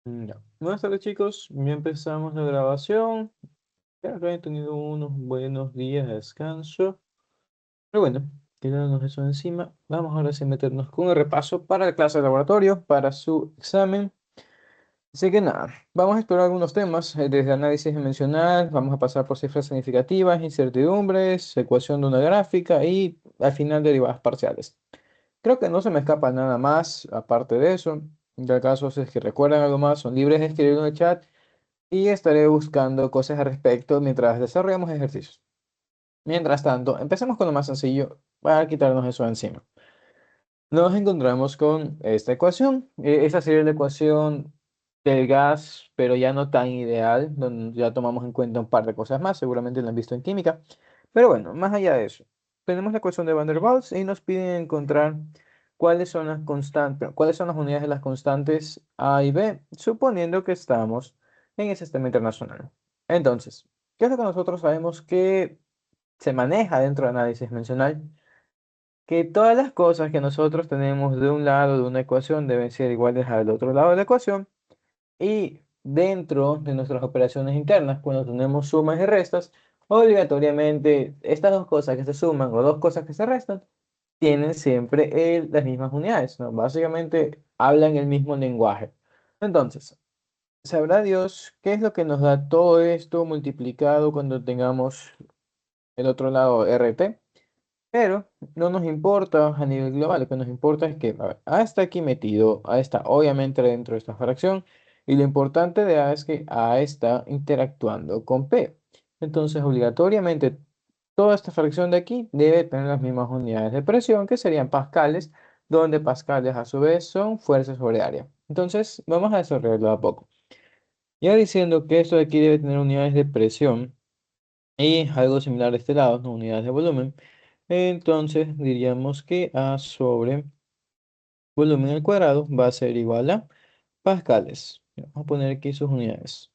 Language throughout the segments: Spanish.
Ya. Buenas tardes chicos, ya empezamos la grabación. Espero que hayan tenido unos buenos días de descanso. Pero bueno, quedándonos eso encima, vamos ahora sí a meternos con el repaso para la clase de laboratorio, para su examen. Así que nada, vamos a explorar algunos temas, desde análisis dimensional, vamos a pasar por cifras significativas, incertidumbres, ecuación de una gráfica y al final derivadas parciales. Creo que no se me escapa nada más aparte de eso. En tal caso, si es que recuerdan algo más, son libres de escribirlo en el chat y estaré buscando cosas al respecto mientras desarrollamos ejercicios. Mientras tanto, empecemos con lo más sencillo para quitarnos eso de encima. Nos encontramos con esta ecuación. Esta sería la ecuación del gas, pero ya no tan ideal, donde ya tomamos en cuenta un par de cosas más, seguramente lo han visto en química. Pero bueno, más allá de eso, tenemos la ecuación de Van der Waals y nos piden encontrar cuáles son las constantes, cuáles son las unidades de las constantes A y B, suponiendo que estamos en el sistema internacional. Entonces, ¿qué es lo que nosotros sabemos que se maneja dentro del análisis mencional? Que todas las cosas que nosotros tenemos de un lado de una ecuación deben ser iguales al otro lado de la ecuación y dentro de nuestras operaciones internas, cuando tenemos sumas y restas, obligatoriamente estas dos cosas que se suman o dos cosas que se restan tienen siempre las mismas unidades, ¿no? Básicamente hablan el mismo lenguaje. Entonces, sabrá Dios qué es lo que nos da todo esto multiplicado cuando tengamos el otro lado RT. Pero no nos importa a nivel global, lo que nos importa es que a ver, A está aquí metido, A está obviamente dentro de esta fracción, y lo importante de A es que A está interactuando con P. Entonces, obligatoriamente, toda esta fracción de aquí debe tener las mismas unidades de presión, que serían pascales, donde pascales a su vez son fuerzas sobre área. Entonces, vamos a desarrollarlo a poco. Ya diciendo que esto de aquí debe tener unidades de presión, y algo similar de este lado, ¿no? Unidades de volumen. Entonces diríamos que A sobre volumen al cuadrado va a ser igual a pascales. Vamos a poner aquí sus unidades.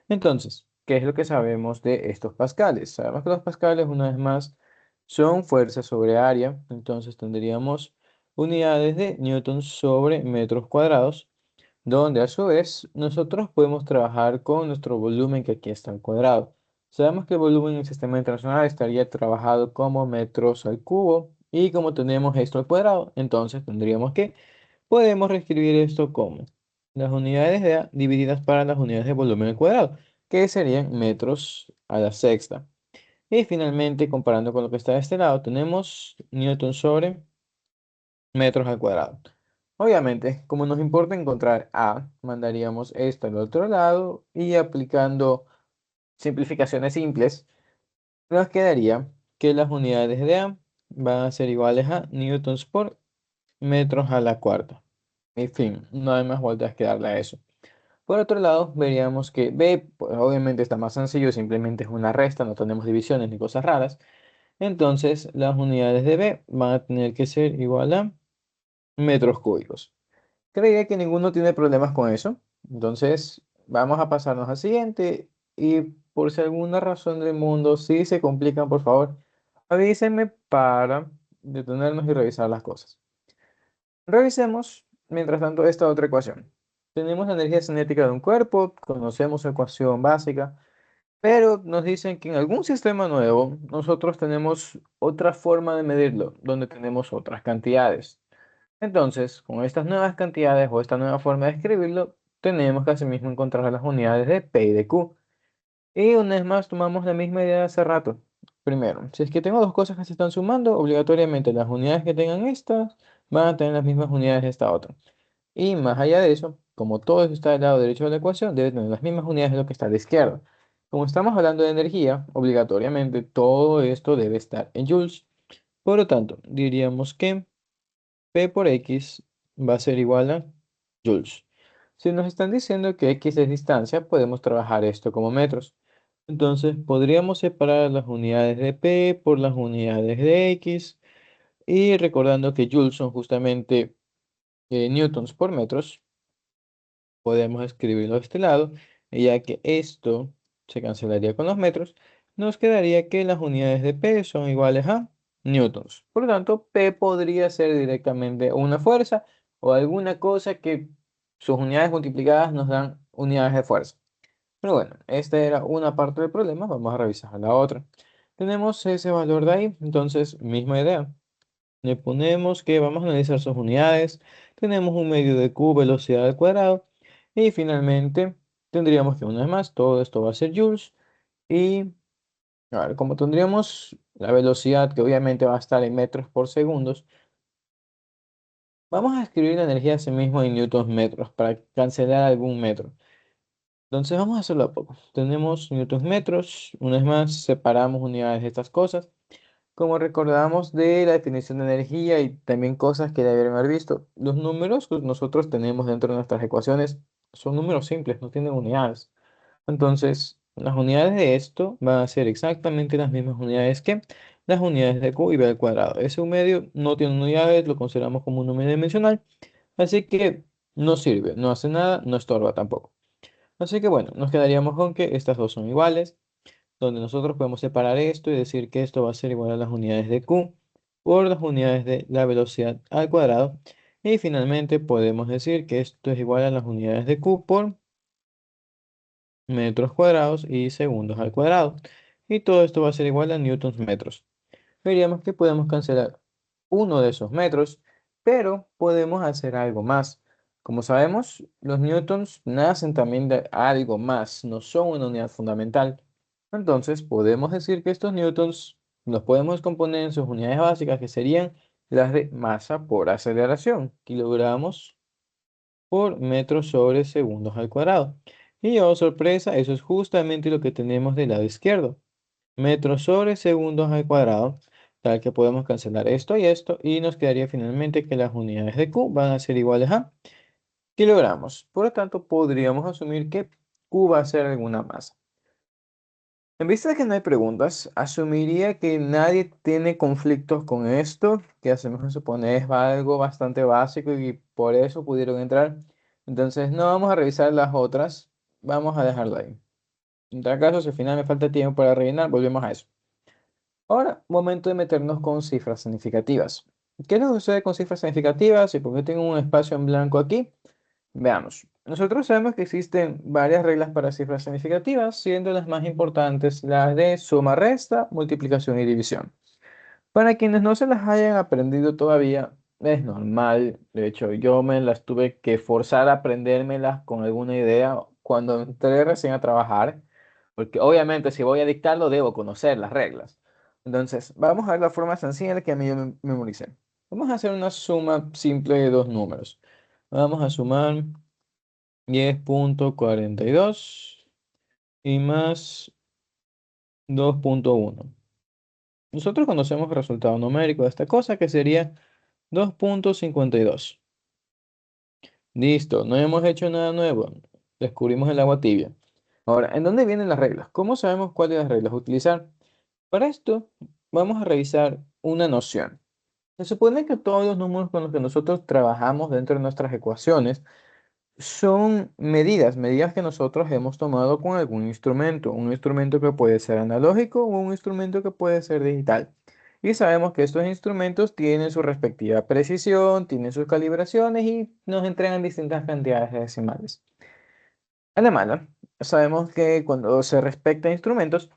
Entonces, ¿qué es lo que sabemos de estos pascales? Sabemos que los pascales, una vez más, son fuerzas sobre área. Entonces tendríamos unidades de newtons sobre metros cuadrados, donde a su vez nosotros podemos trabajar con nuestro volumen que aquí está al cuadrado. Sabemos que el volumen en el sistema internacional estaría trabajado como metros al cubo y como tenemos esto al cuadrado, entonces tendríamos que podemos reescribir esto como las unidades de A divididas para las unidades de volumen al cuadrado, que serían metros a la sexta. Y finalmente, comparando con lo que está de este lado, tenemos newton sobre metros al cuadrado. Obviamente, como nos importa encontrar A, mandaríamos esto al otro lado y aplicando simplificaciones simples, nos quedaría que las unidades de A van a ser iguales a newtons por metros a la cuarta. En fin, no hay más vueltas que darle a eso. Por otro lado, veríamos que B, pues obviamente está más sencillo, simplemente es una resta, no tenemos divisiones ni cosas raras. Entonces, las unidades de B van a tener que ser igual a metros cúbicos. Creía que ninguno tiene problemas con eso. Entonces, vamos a pasarnos al siguiente. Y por si alguna razón del mundo sí se complican, por favor, avísenme para detenernos y revisar las cosas. Revisemos, mientras tanto, esta otra ecuación. Tenemos la energía cinética de un cuerpo, conocemos su ecuación básica, pero nos dicen que en algún sistema nuevo nosotros tenemos otra forma de medirlo, donde tenemos otras cantidades. Entonces, con estas nuevas cantidades o esta nueva forma de escribirlo, tenemos que asimismo encontrar las unidades de P y de Q. Y una vez más tomamos la misma idea de hace rato. Primero, si es que tengo dos cosas que se están sumando, obligatoriamente las unidades que tengan estas van a tener las mismas unidades de esta otra. Y más allá de eso, como todo eso está del lado derecho de la ecuación, debe tener las mismas unidades de lo que está a la izquierda. Como estamos hablando de energía, obligatoriamente todo esto debe estar en joules. Por lo tanto, diríamos que P por X va a ser igual a joules. Si nos están diciendo que X es distancia, podemos trabajar esto como metros. Entonces, podríamos separar las unidades de P por las unidades de X. Y recordando que joules son justamente newtons por metros, podemos escribirlo de este lado. Y ya que esto se cancelaría con los metros, nos quedaría que las unidades de P son iguales a newtons. Por lo tanto, P podría ser directamente una fuerza o alguna cosa que sus unidades multiplicadas nos dan unidades de fuerza. Pero bueno, esta era una parte del problema, vamos a revisar la otra. Tenemos ese valor de ahí, entonces misma idea. Le ponemos que vamos a analizar sus unidades, tenemos un medio de q velocidad al cuadrado y finalmente tendríamos que una vez más, todo esto va a ser joules y a ver, como tendríamos la velocidad que obviamente va a estar en metros por segundos, vamos a escribir la energía así mismo en newtons metros para cancelar algún metro. Entonces vamos a hacerlo a poco. Tenemos newtons metros, una vez más separamos unidades de estas cosas. Como recordamos de la definición de energía y también cosas que debieron haber visto, los números que nosotros tenemos dentro de nuestras ecuaciones son números simples, no tienen unidades. Entonces, las unidades de esto van a ser exactamente las mismas unidades que las unidades de Q y B al cuadrado. Ese un medio no tiene unidades, lo consideramos como un número dimensional, así que no sirve, no hace nada, no estorba tampoco. Así que bueno, nos quedaríamos con que estas dos son iguales, donde nosotros podemos separar esto y decir que esto va a ser igual a las unidades de Q por las unidades de la velocidad al cuadrado. Y finalmente podemos decir que esto es igual a las unidades de Q por metros cuadrados y segundos al cuadrado. Y todo esto va a ser igual a newtons metros. Veríamos que podemos cancelar uno de esos metros, pero podemos hacer algo más. Como sabemos, los newtons nacen también de algo más, no son una unidad fundamental. Entonces, podemos decir que estos newtons los podemos componer en sus unidades básicas, que serían las de masa por aceleración, kilogramos por metros sobre segundos al cuadrado. Y oh sorpresa, eso es justamente lo que tenemos del lado izquierdo. Metros sobre segundos al cuadrado, tal que podemos cancelar esto y nos quedaría finalmente que las unidades de Q van a ser iguales a kilogramos. Por lo tanto, podríamos asumir que Q va a ser alguna masa. En vista de que no hay preguntas, asumiría que nadie tiene conflictos con esto, que hacemos a suponer es algo bastante básico y por eso pudieron entrar. Entonces no vamos a revisar las otras, vamos a dejarlo ahí. En tal caso, si al final me falta tiempo para rellenar, volvemos a eso. Ahora, momento de meternos con cifras significativas. ¿Qué es lo que sucede con cifras significativas y por qué tengo un espacio en blanco aquí? Veamos. Nosotros sabemos que existen varias reglas para cifras significativas, siendo las más importantes las de suma, resta, multiplicación y división. Para quienes no se las hayan aprendido todavía, es normal. De hecho, yo me las tuve que forzar a aprendérmelas con alguna idea cuando entré recién a trabajar, porque obviamente si voy a dictarlo debo conocer las reglas. Entonces, vamos a ver la forma sencilla en la que a mí yo memoricé. Vamos a hacer una suma simple de dos números. Vamos a sumar 10,42 y más 2,1. Nosotros conocemos el resultado numérico de esta cosa que sería 2,52. Listo, no hemos hecho nada nuevo. Descubrimos el agua tibia. Ahora, ¿en dónde vienen las reglas? ¿Cómo sabemos cuáles las reglas utilizar? Para esto, vamos a revisar una noción. Se supone que todos los números con los que nosotros trabajamos dentro de nuestras ecuaciones son medidas que nosotros hemos tomado con algún instrumento, un instrumento que puede ser analógico o un instrumento que puede ser digital. Y sabemos que estos instrumentos tienen su respectiva precisión, tienen sus calibraciones y nos entregan distintas cantidades de decimales. A la mala, sabemos que cuando se respecta a instrumentos,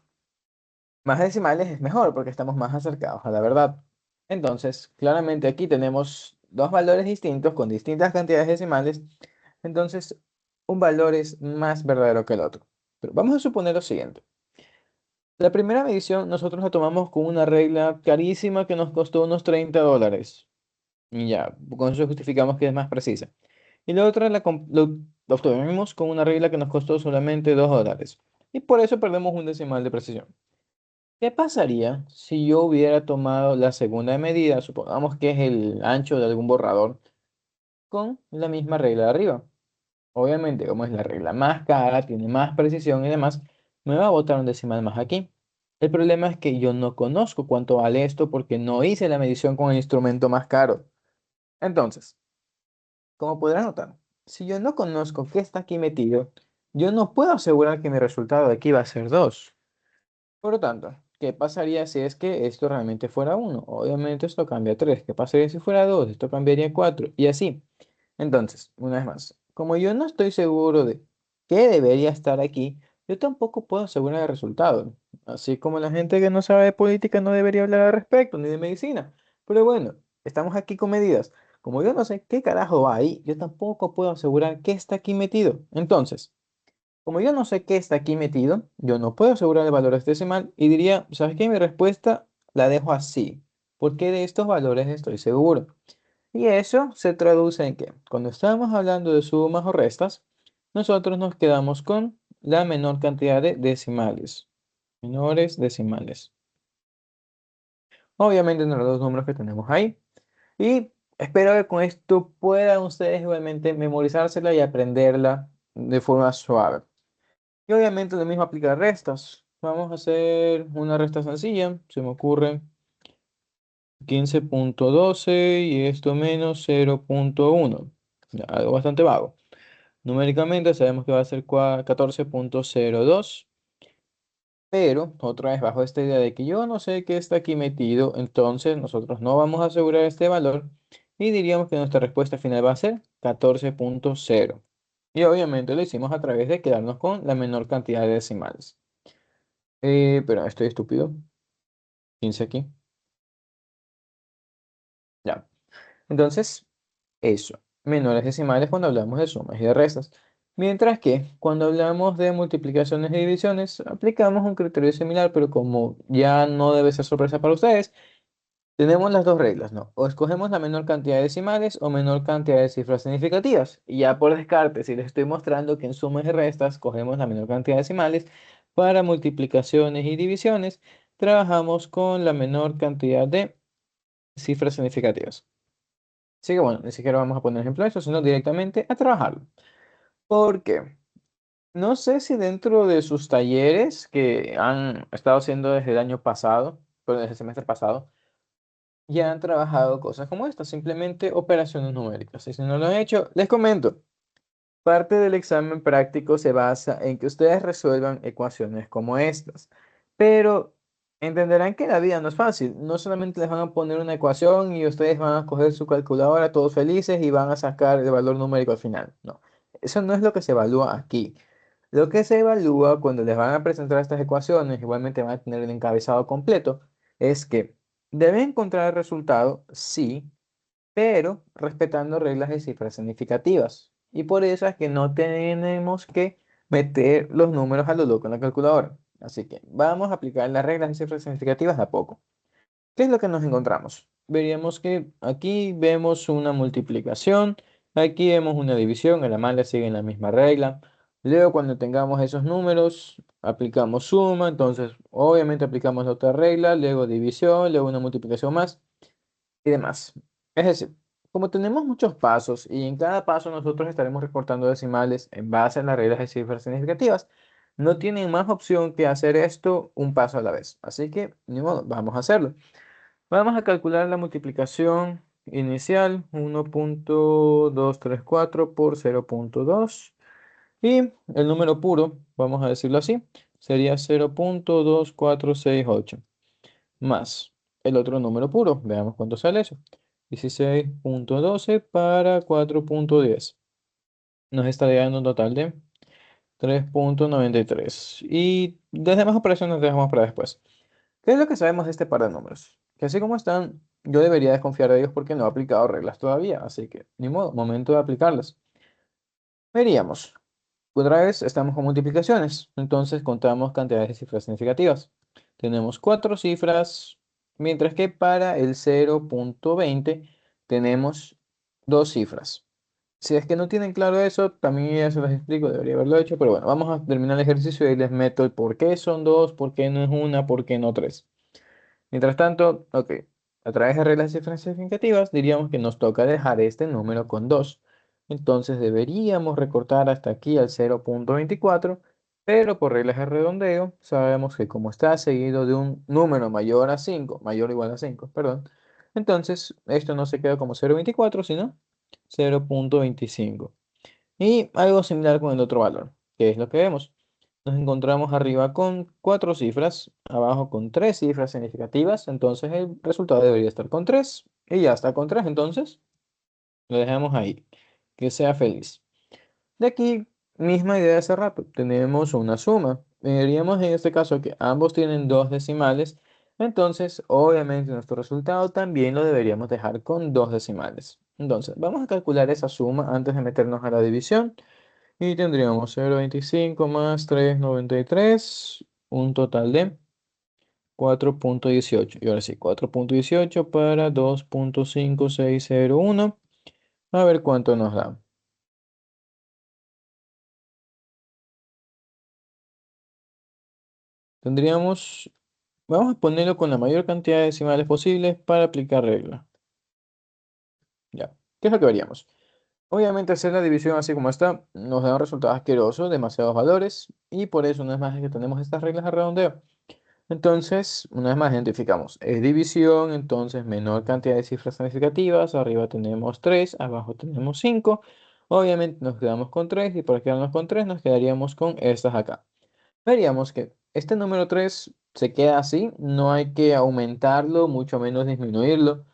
más decimales es mejor porque estamos más acercados a la verdad. Entonces, claramente aquí tenemos dos valores distintos con distintas cantidades decimales. Entonces, un valor es más verdadero que el otro. Pero vamos a suponer lo siguiente. La primera medición nosotros la tomamos con una regla carísima que nos costó unos $30. Y ya, con eso justificamos que es más precisa. Y la otra lo obtuvimos con una regla que nos costó solamente $2. Y por eso perdemos un decimal de precisión. ¿Qué pasaría si yo hubiera tomado la segunda medida, supongamos que es el ancho de algún borrador, con la misma regla de arriba? Obviamente, como es la regla más cara, tiene más precisión y demás, me va a botar un decimal más aquí. El problema es que yo no conozco cuánto vale esto porque no hice la medición con el instrumento más caro. Entonces, como podrás notar, si yo no conozco qué está aquí metido, yo no puedo asegurar que mi resultado de aquí va a ser 2. Por lo tanto, ¿qué pasaría si es que esto realmente fuera 1? Obviamente esto cambia a 3. ¿Qué pasaría si fuera 2? Esto cambiaría a 4. Y así. Entonces, una vez más, como yo no estoy seguro de qué debería estar aquí, yo tampoco puedo asegurar el resultado. Así como la gente que no sabe de política no debería hablar al respecto, ni de medicina. Pero bueno, estamos aquí con medidas. Como yo no sé qué carajo va ahí, yo tampoco puedo asegurar qué está aquí metido. Entonces, como yo no sé qué está aquí metido, yo no puedo asegurar el valor decimal y diría, ¿sabes qué? Mi respuesta la dejo así, porque de estos valores estoy seguro. Y eso se traduce en que cuando estamos hablando de sumas o restas, nosotros nos quedamos con la menor cantidad de decimales. Menores decimales. Obviamente no los dos números que tenemos ahí. Y espero que con esto puedan ustedes igualmente memorizársela y aprenderla de forma suave. Y obviamente lo mismo aplica a restas. Vamos a hacer una resta sencilla. Se me ocurre 15.12 y esto menos 0.1. Algo bastante vago. Numéricamente sabemos que va a ser 14.02. Pero otra vez bajo esta idea de que yo no sé qué está aquí metido, entonces nosotros no vamos a asegurar este valor y diríamos que nuestra respuesta final va a ser 14.0. Y obviamente lo hicimos a través de quedarnos con la menor cantidad de decimales. Pero estoy estúpido. 15 aquí. Ya. Entonces, eso. Menores decimales cuando hablamos de sumas y de restas. Mientras que cuando hablamos de multiplicaciones y divisiones, aplicamos un criterio similar, pero como ya no debe ser sorpresa para ustedes, tenemos las dos reglas, ¿no? O escogemos la menor cantidad de decimales o menor cantidad de cifras significativas. Y ya por descarte, si les estoy mostrando que en sumas y restas cogemos la menor cantidad de decimales, para multiplicaciones y divisiones trabajamos con la menor cantidad de cifras significativas. Así que bueno, ni siquiera vamos a poner ejemplo de eso, sino directamente a trabajarlo. Porque no sé si dentro de sus talleres que han estado haciendo desde el año pasado, pero desde el semestre pasado, ya han trabajado cosas como esta, simplemente operaciones numéricas. Y si no lo han hecho, les comento. Parte del examen práctico se basa en que ustedes resuelvan ecuaciones como estas, pero entenderán que la vida no es fácil. No solamente les van a poner una ecuación y ustedes van a coger su calculadora todos felices y van a sacar el valor numérico al final. No, eso no es lo que se evalúa aquí. Lo que se evalúa cuando les van a presentar estas ecuaciones, igualmente van a tener el encabezado completo, es que deben encontrar el resultado, sí, pero respetando reglas de cifras significativas. Y por eso es que no tenemos que meter los números a lo loco en la calculadora. Así que vamos a aplicar las reglas de cifras significativas de a poco. ¿Qué es lo que nos encontramos? Veríamos que aquí vemos una multiplicación, aquí vemos una división, el la sigue la misma regla. Luego cuando tengamos esos números, aplicamos suma, entonces obviamente aplicamos la otra regla, luego división, luego una multiplicación más y demás. Es decir, como tenemos muchos pasos y en cada paso nosotros estaremos recortando decimales en base a las reglas de cifras significativas, no tienen más opción que hacer esto un paso a la vez. Así que, ni modo, vamos a hacerlo. Vamos a calcular la multiplicación inicial 1.234 por 0.2 y el número puro, vamos a decirlo así, sería 0.2468 más el otro número puro. Veamos cuánto sale eso. 16.12 para 4.10. Nos estaría dando un total de 3.93. Y las demás operaciones las dejamos para después. ¿Qué es lo que sabemos de este par de números? Que así como están, yo debería desconfiar de ellos porque no he aplicado reglas todavía. Así que, ni modo, momento de aplicarlas. Veríamos. Otra vez estamos con multiplicaciones, entonces contamos cantidades de cifras significativas. Tenemos cuatro cifras, mientras que para el 0.20 tenemos dos cifras. Si es que no tienen claro eso, también ya se los explico, debería haberlo hecho, pero bueno, vamos a terminar el ejercicio y ahí les meto el por qué son dos, por qué no es una, por qué no tres. Mientras tanto, ok, a través de reglas significativas diríamos que nos toca dejar este número con 2. Entonces deberíamos recortar hasta aquí al 0.24, pero por reglas de redondeo sabemos que como está seguido de un número mayor a 5, mayor o igual a 5, perdón, entonces esto no se queda como 0.24, sino 0.25. Y algo similar con el otro valor, que es lo que vemos. Nos encontramos arriba con cuatro cifras, abajo con tres cifras significativas, entonces el resultado debería estar con 3 y ya está con 3, entonces lo dejamos ahí, que sea feliz. De aquí, misma idea de hace rato, tenemos una suma. Veríamos en este caso que ambos tienen dos decimales, entonces obviamente nuestro resultado también lo deberíamos dejar con dos decimales. Entonces, vamos a calcular esa suma antes de meternos a la división y tendríamos 0,25 más 3,93, un total de 4,18. Y ahora sí, 4,18 para 2,5601. A ver cuánto nos da. Tendríamos, vamos a ponerlo con la mayor cantidad de decimales posibles para aplicar regla. Ya, ¿qué es lo que veríamos? Obviamente hacer la división así como está nos da un resultado asqueroso, demasiados valores, y por eso una vez más es que tenemos estas reglas de redondeo. Entonces, una vez más identificamos, es división, entonces menor cantidad de cifras significativas, arriba tenemos 3, abajo tenemos 5. Obviamente nos quedamos con 3 y por quedarnos con 3 nos quedaríamos con estas acá. Veríamos que este número 3 se queda así, no hay que aumentarlo, mucho menos disminuirlo,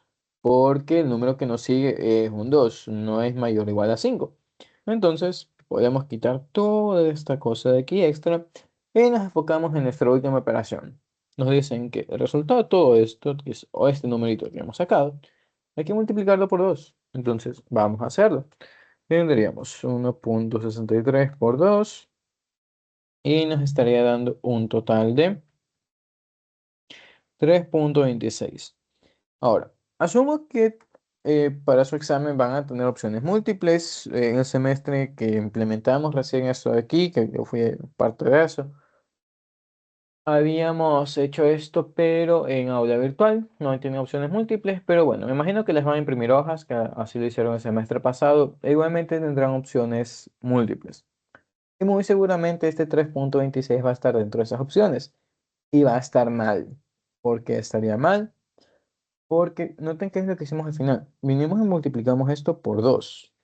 porque el número que nos sigue es un 2, no es mayor o igual a 5. Entonces, podemos quitar toda esta cosa de aquí extra y nos enfocamos en nuestra última operación. Nos dicen que el resultado de todo esto, que es o este numerito que hemos sacado, hay que multiplicarlo por 2. Entonces, vamos a hacerlo. Tendríamos 1,63 por 2 y nos estaría dando un total de 3,26. Ahora, asumo que para su examen van a tener opciones múltiples. En el semestre que implementamos recién esto de aquí, que yo fui parte de eso, habíamos hecho esto, pero en aula virtual. No tienen opciones múltiples, pero bueno, me imagino que les van a imprimir hojas, que así lo hicieron el semestre pasado. E igualmente tendrán opciones múltiples. Y muy seguramente este 3,26 va a estar dentro de esas opciones. Y va a estar mal. ¿Por qué estaría mal? Porque noten qué es lo que hicimos al final. Vinimos y multiplicamos esto por 2.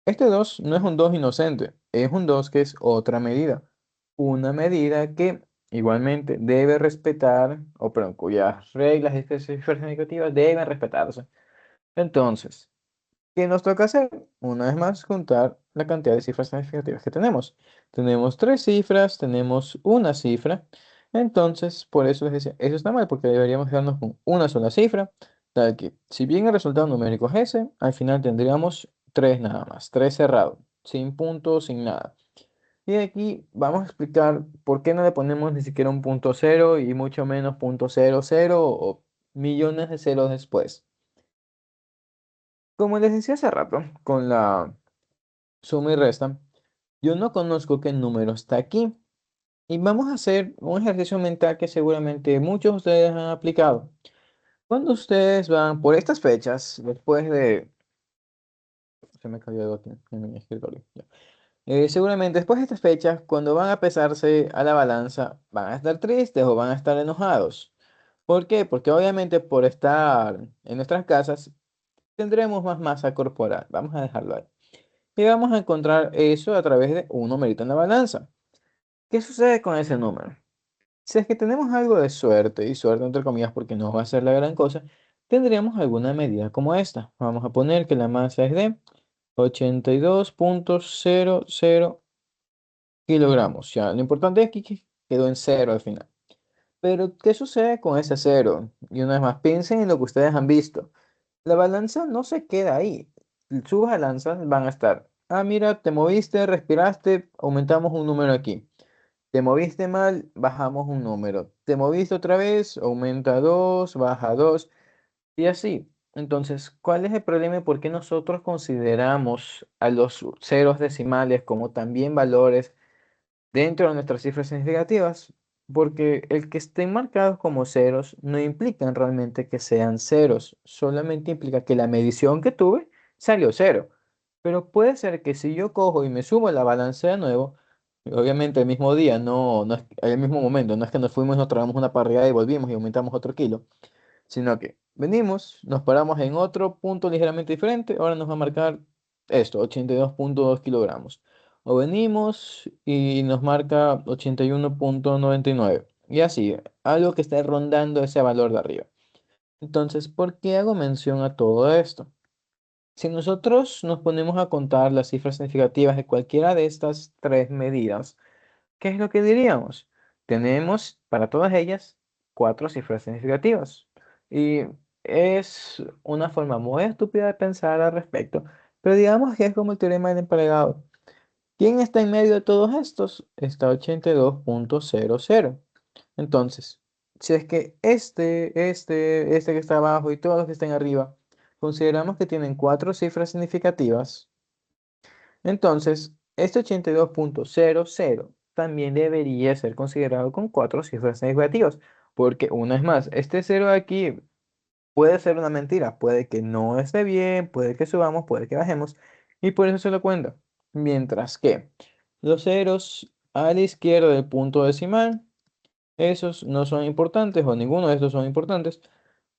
Este 2 no es un 2 inocente, es un 2 que es otra medida. Una medida que igualmente debe respetar, o perdón, cuyas reglas específicas negativas deben respetarse. Entonces, ¿qué nos toca hacer? Una vez más, juntar la cantidad de cifras significativas que tenemos. Tenemos tres cifras, tenemos una cifra. Entonces, por eso les decía, eso está mal porque deberíamos quedarnos con una sola cifra. Tal que, si bien el resultado numérico es ese, al final tendríamos tres nada más, tres cerrado, sin puntos, sin nada. Y aquí vamos a explicar por qué no le ponemos ni siquiera un punto cero y mucho menos punto cero cero o millones de ceros después. Como les decía hace rato, con la suma y resta, yo no conozco qué número está aquí. Y vamos a hacer un ejercicio mental que seguramente muchos de ustedes han aplicado. Cuando ustedes van por estas fechas, después de... Se me cayó algo aquí en mi escritorio. Ya. Seguramente después de estas fechas, cuando van a pesarse a la balanza, van a estar tristes o van a estar enojados. ¿Por qué? Porque obviamente por estar en nuestras casas tendremos más masa corporal. Vamos a dejarlo ahí. Y vamos a encontrar eso a través de un numerito en la balanza. ¿Qué sucede con ese número? Si es que tenemos algo de suerte, y suerte entre comillas porque no va a ser la gran cosa, tendríamos alguna medida como esta. Vamos a poner que la masa es de 82,00 kilogramos. Ya, lo importante es que quedó en cero al final. Pero, ¿qué sucede con ese cero? Y una vez más, piensen en lo que ustedes han visto. La balanza no se queda ahí. Sus balanzas van a estar. Ah, mira, te moviste, respiraste, aumentamos un número aquí. Te moviste mal, bajamos un número. Te moviste otra vez, aumenta 2, baja 2 y así. Entonces, ¿cuál es el problema y por qué nosotros consideramos a los ceros decimales como también valores dentro de nuestras cifras significativas? Porque el que estén marcados como ceros no implican realmente que sean ceros, solamente implica que la medición que tuve salió cero. Pero puede ser que si yo cojo y me sumo a la balanza de nuevo, obviamente el mismo día, no es el mismo momento, no es que nos fuimos, nos tragamos una parrilla y volvimos y aumentamos otro kilo, sino que venimos, nos paramos en otro punto ligeramente diferente, ahora nos va a marcar esto, 82,2 kilogramos. O venimos y nos marca 81,99. Y así, algo que esté rondando ese valor de arriba. Entonces, ¿por qué hago mención a todo esto? Si nosotros nos ponemos a contar las cifras significativas de cualquiera de estas tres medidas, ¿qué es lo que diríamos? Tenemos para todas ellas cuatro cifras significativas. Y es una forma muy estúpida de pensar al respecto, pero digamos que es como el teorema del emparedado. ¿Quién está en medio de todos estos? Está 82,00. Entonces, si es que este que está abajo y todos los que están arriba, consideramos que tienen cuatro cifras significativas, entonces este 82,00 también debería ser considerado con cuatro cifras significativas, porque una es más, este cero de aquí puede ser una mentira, puede que no esté bien, puede que subamos, puede que bajemos, y por eso se lo cuenta. Mientras que los ceros a la izquierda del punto decimal, esos no son importantes, o ninguno de estos son importantes,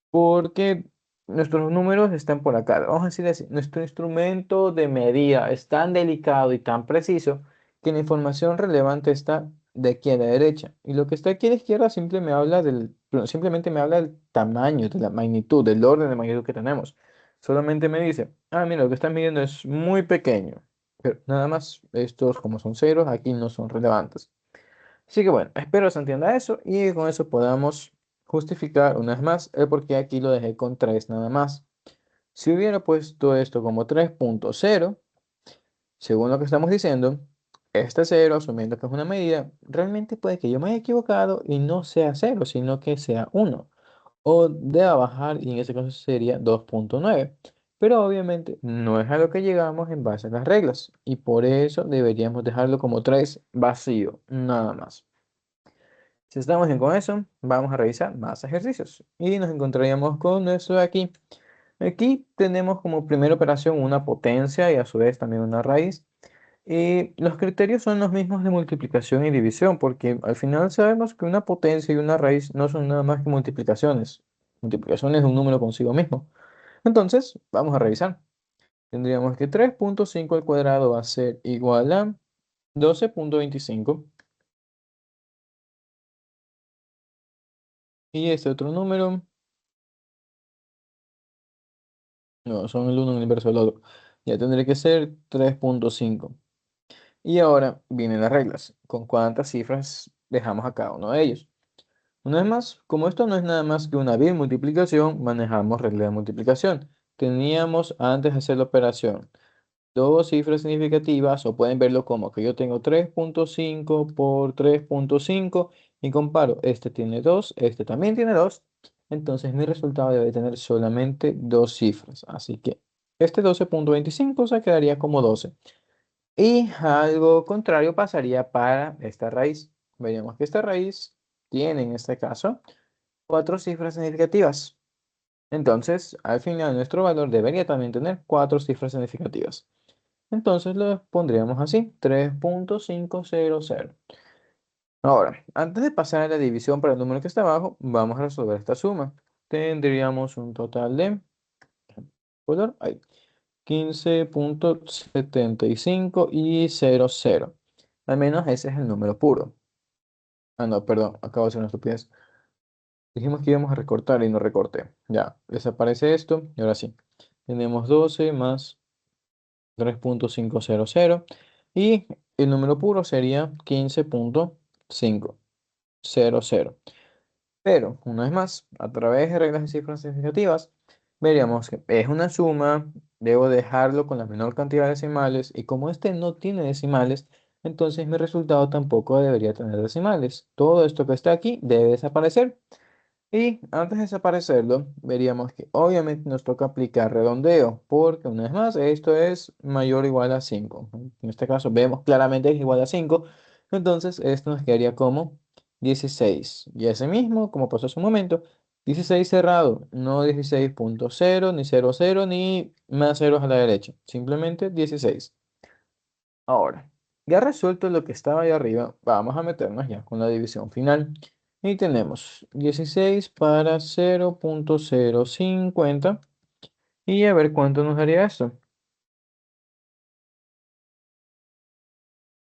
porque nuestros números están por acá. Vamos a decir así, nuestro instrumento de medida es tan delicado y tan preciso que la información relevante está de aquí a la derecha. Y lo que está aquí a la izquierda simplemente me habla del tamaño, de la magnitud, del orden de magnitud que tenemos. Solamente me dice, ah, mira, lo que están midiendo es muy pequeño. Pero nada más, estos como son ceros, aquí no son relevantes. Así que bueno, espero se entienda eso y con eso podamos justificar una vez más el por qué aquí lo dejé con 3 nada más. Si hubiera puesto esto como 3,0, según lo que estamos diciendo, este cero, asumiendo que es una medida, realmente puede que yo me haya equivocado y no sea cero, sino que sea uno. O deba bajar y en ese caso sería 2,9. Pero obviamente no es a lo que llegamos en base a las reglas y por eso deberíamos dejarlo como 3 vacío, nada más. Si estamos bien con eso, vamos a revisar más ejercicios y nos encontraríamos con eso de aquí. Aquí tenemos como primera operación una potencia y a su vez también una raíz. Y los criterios son los mismos de multiplicación y división, porque al final sabemos que una potencia y una raíz no son nada más que multiplicaciones. Multiplicaciones de un número consigo mismo. Entonces, vamos a revisar. Tendríamos que 3,5 al cuadrado va a ser igual a 12,25. Y este otro número, no, son el uno en el inverso del otro. Ya tendría que ser 3,5. Y ahora vienen las reglas. ¿Con cuántas cifras dejamos a cada uno de ellos? Una vez más, como esto no es nada más que una vil multiplicación, manejamos regla de multiplicación. Teníamos antes de hacer la operación dos cifras significativas, o pueden verlo como que yo tengo 3,5 por 3,5 y comparo, este tiene 2, este también tiene 2, entonces mi resultado debe tener solamente dos cifras. Así que este 12,25 se quedaría como 12. Y algo contrario pasaría para esta raíz. Veríamos que esta raíz tiene en este caso cuatro cifras significativas. Entonces, al final, nuestro valor debería también tener cuatro cifras significativas. Entonces lo pondríamos así, 3,500. Ahora, antes de pasar a la división para el número que está abajo, vamos a resolver esta suma. Tendríamos un total de, ¿color? Ahí, 15,75 y 00. Al menos ese es el número puro. Ah, no, perdón, acabo de hacer una estupidez. Dijimos que íbamos a recortar y no recorté. Ya, desaparece esto y ahora sí. Tenemos 12 más 3,500 y el número puro sería 15,500. Pero, una vez más, a través de reglas de cifras significativas, veríamos que es una suma, debo dejarlo con la menor cantidad de decimales y como este no tiene decimales, entonces mi resultado tampoco debería tener decimales. Todo esto que está aquí debe desaparecer. Y antes de desaparecerlo, veríamos que obviamente nos toca aplicar redondeo, porque una vez más, esto es mayor o igual a 5. En este caso vemos claramente que es igual a 5, entonces esto nos quedaría como 16. Y ese mismo, como pasó hace un momento, 16 cerrado, no 16,0 ni 00, ni más ceros a la derecha, simplemente 16. Ahora, ya resuelto lo que estaba ahí arriba, vamos a meternos ya con la división final. Y tenemos 16 para 0,050. Y a ver cuánto nos daría esto.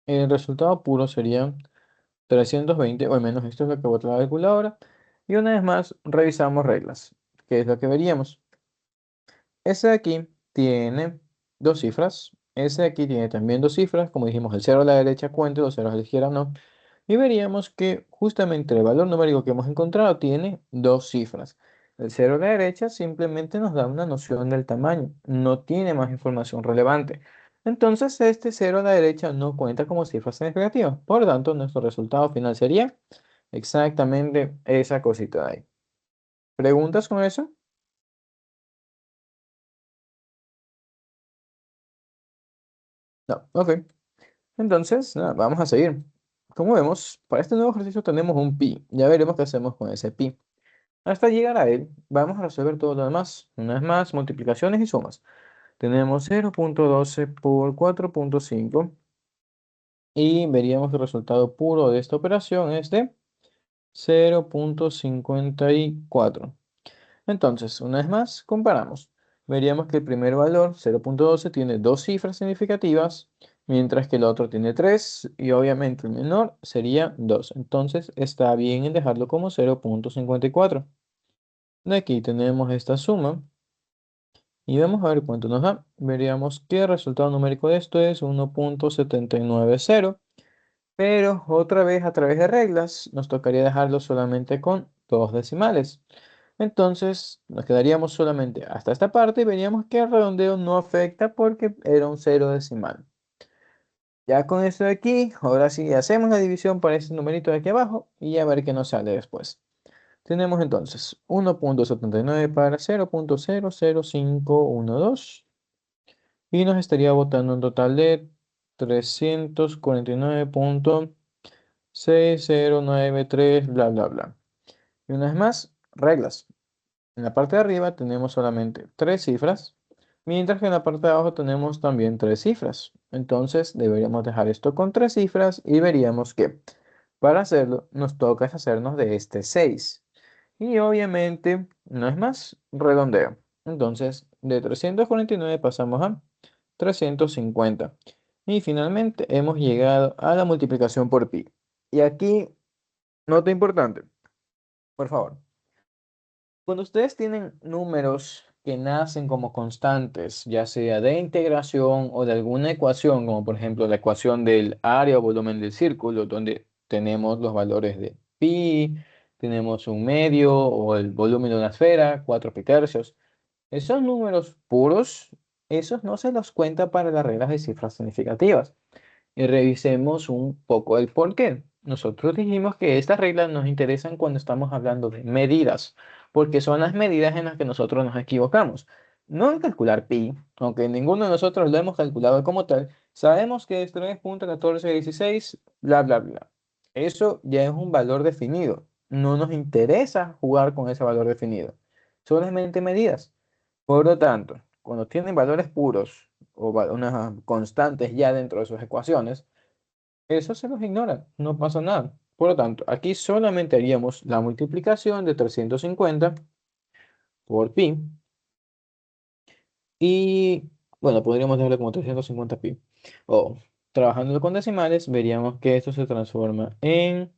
El resultado puro sería 320, o al menos esto es lo que bota la calculadora. Y una vez más, revisamos reglas, que es lo que veríamos. Este de aquí tiene dos cifras. Ese de aquí tiene también dos cifras. Como dijimos, el cero a la derecha cuenta, los ceros a la izquierda no. Y veríamos que justamente el valor numérico que hemos encontrado tiene dos cifras. El cero a la derecha simplemente nos da una noción del tamaño, no tiene más información relevante. Entonces, este cero a la derecha no cuenta como cifra significativa. Por lo tanto, nuestro resultado final sería exactamente esa cosita de ahí. ¿Preguntas con eso? No, ok. Entonces, nada, vamos a seguir. Como vemos, para este nuevo ejercicio tenemos un pi. Ya veremos qué hacemos con ese pi. Hasta llegar a él, vamos a resolver todo lo demás. Una vez más, multiplicaciones y sumas. Tenemos 0.12 por 4.5 y veríamos que el resultado puro de esta operación es de 0.54. Entonces, una vez más, comparamos. Veríamos que el primer valor, 0.12, tiene dos cifras significativas, mientras que el otro tiene tres, y obviamente el menor sería 2. Entonces, está bien en dejarlo como 0.54. De aquí tenemos esta suma, y vamos a ver cuánto nos da. Veríamos que el resultado numérico de esto es 1.790, pero otra vez a través de reglas nos tocaría dejarlo solamente con dos decimales. Entonces nos quedaríamos solamente hasta esta parte y veríamos que el redondeo no afecta porque era un cero decimal. Ya con esto de aquí, ahora sí hacemos la división para este numerito de aquí abajo y a ver qué nos sale después. Tenemos entonces 1.79 para 0.00512 y nos estaría botando un total de 349.6093 bla bla bla. Y una vez más, reglas. En la parte de arriba tenemos solamente tres cifras, mientras que en la parte de abajo tenemos también tres cifras. Entonces deberíamos dejar esto con tres cifras y veríamos que para hacerlo nos toca hacernos de este 6. Y obviamente, no es más, redondeo. Entonces, de 349 pasamos a 350. Y finalmente hemos llegado a la multiplicación por pi. Y aquí, nota importante, por favor. Cuando ustedes tienen números que nacen como constantes, ya sea de integración o de alguna ecuación, como por ejemplo la ecuación del área o volumen del círculo, donde tenemos los valores de pi, tenemos un medio o el volumen de una esfera, 4 pi tercios, esos números puros, esos no se los cuenta para las reglas de cifras significativas y revisemos un poco el por qué. Nosotros dijimos que estas reglas nos interesan cuando estamos hablando de medidas, porque son las medidas en las que nosotros nos equivocamos. No en calcular pi, aunque ninguno de nosotros lo hemos calculado como tal, sabemos que es 3.1416, bla, bla, bla. Eso ya es un valor definido. No nos interesa jugar con ese valor definido. Solamente medidas. Por lo tanto, cuando tienen valores puros o unas constantes ya dentro de sus ecuaciones, eso se los ignora, no pasa nada. Por lo tanto, aquí solamente haríamos la multiplicación de 350 por pi y, bueno, podríamos darle como 350 pi. O trabajando con decimales, veríamos que esto se transforma en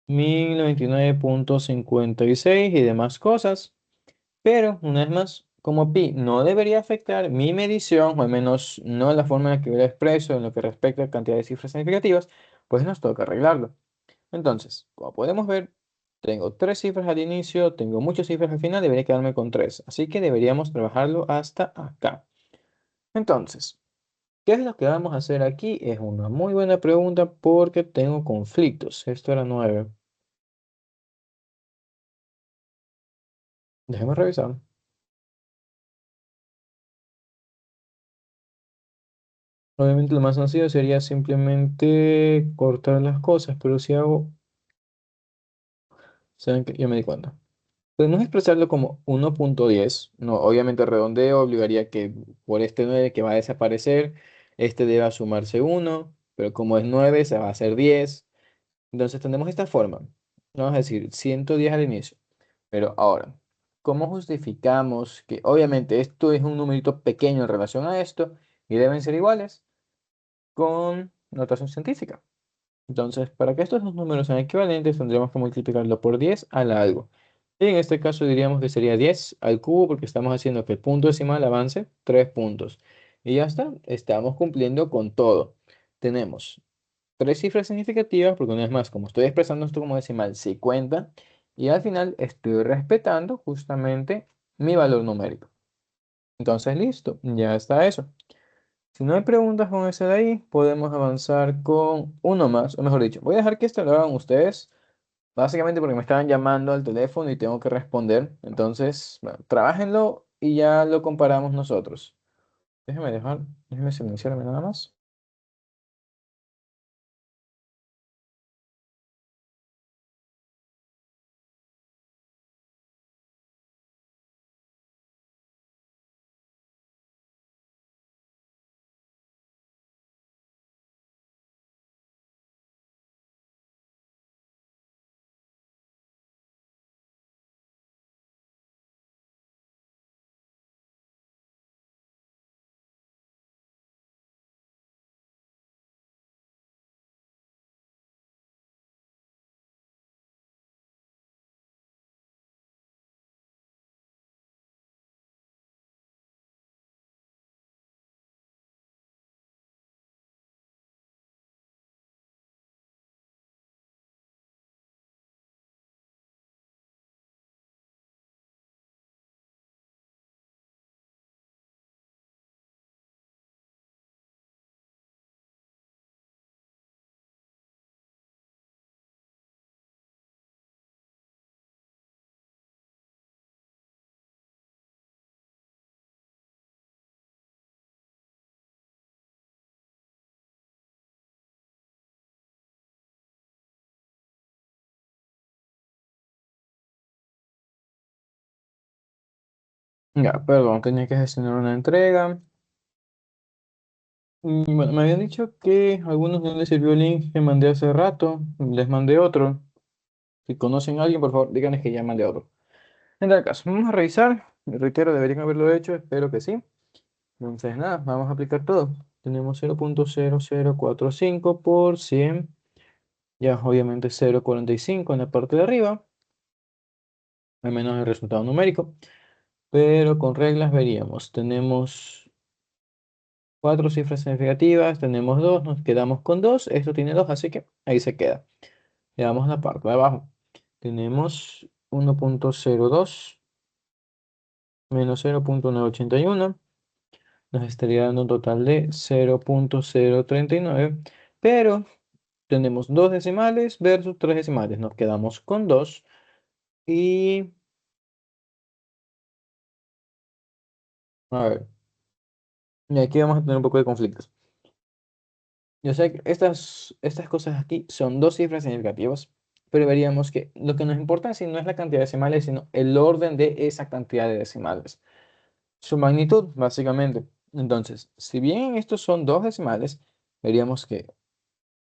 1099.56 y demás cosas. Pero, una vez más, como pi no debería afectar mi medición, o al menos no la forma en la que yo lo expreso en lo que respecta a cantidad de cifras significativas, pues nos toca arreglarlo. Entonces, como podemos ver, tengo tres cifras al inicio, tengo muchas cifras al final, debería quedarme con tres. Así que deberíamos trabajarlo hasta acá. Entonces, ¿qué es lo que vamos a hacer aquí? Es una muy buena pregunta porque tengo conflictos. Esto era 9. Déjeme revisar. Obviamente lo más sencillo sería simplemente cortar las cosas, pero si hago, saben que ya me di cuenta. Podemos expresarlo como 1.10. No, obviamente redondeo obligaría que por este 9 que va a desaparecer, este deba sumarse 1, pero como es 9 se va a hacer 10. Entonces tenemos esta forma. Vamos a decir 110 al inicio. Pero ahora, ¿cómo justificamos que obviamente esto es un numerito pequeño en relación a esto y deben ser iguales? Con notación científica. Entonces, para que estos dos números sean equivalentes, tendremos que multiplicarlo por 10 a la algo. Y en este caso diríamos que sería 10 al cubo porque estamos haciendo que el punto decimal avance 3 puntos. Y ya está, estamos cumpliendo con todo. Tenemos tres cifras significativas porque una vez más, como estoy expresando esto como decimal, sí cuenta. Y al final estoy respetando justamente mi valor numérico. Entonces, listo, ya está eso. Si no hay preguntas con ese de ahí, podemos avanzar con uno más, o mejor dicho, voy a dejar que esto lo hagan ustedes, básicamente porque me estaban llamando al teléfono y tengo que responder. Entonces, bueno, trabájenlo y ya lo comparamos nosotros. Déjeme silenciarme nada más. Ya, perdón, tenía que gestionar una entrega. Bueno, me habían dicho que a algunos no les sirvió el link que mandé hace rato. Les mandé otro. Si conocen a alguien, por favor, díganles que ya mandé otro. En tal caso, vamos a revisar. Reitero, deberían haberlo hecho. Espero que sí. Entonces, nada, vamos a aplicar todo. Tenemos 0.0045 por 100. Ya, obviamente 0.45 en la parte de arriba. Al menos el resultado numérico. Pero con reglas veríamos. Tenemos cuatro cifras significativas. Tenemos dos. Nos quedamos con dos. Esto tiene dos, así que ahí se queda. Le damos la parte de abajo. Tenemos 1.02 menos 0.981. Nos estaría dando un total de 0.039. Pero tenemos dos decimales versus tres decimales. Nos quedamos con dos. Y a ver, y aquí vamos a tener un poco de conflictos. Yo sé que estas cosas aquí son dos cifras significativas, pero veríamos que lo que nos importa si no es la cantidad de decimales, sino el orden de esa cantidad de decimales. Su magnitud, básicamente. Entonces, si bien estos son dos decimales, veríamos que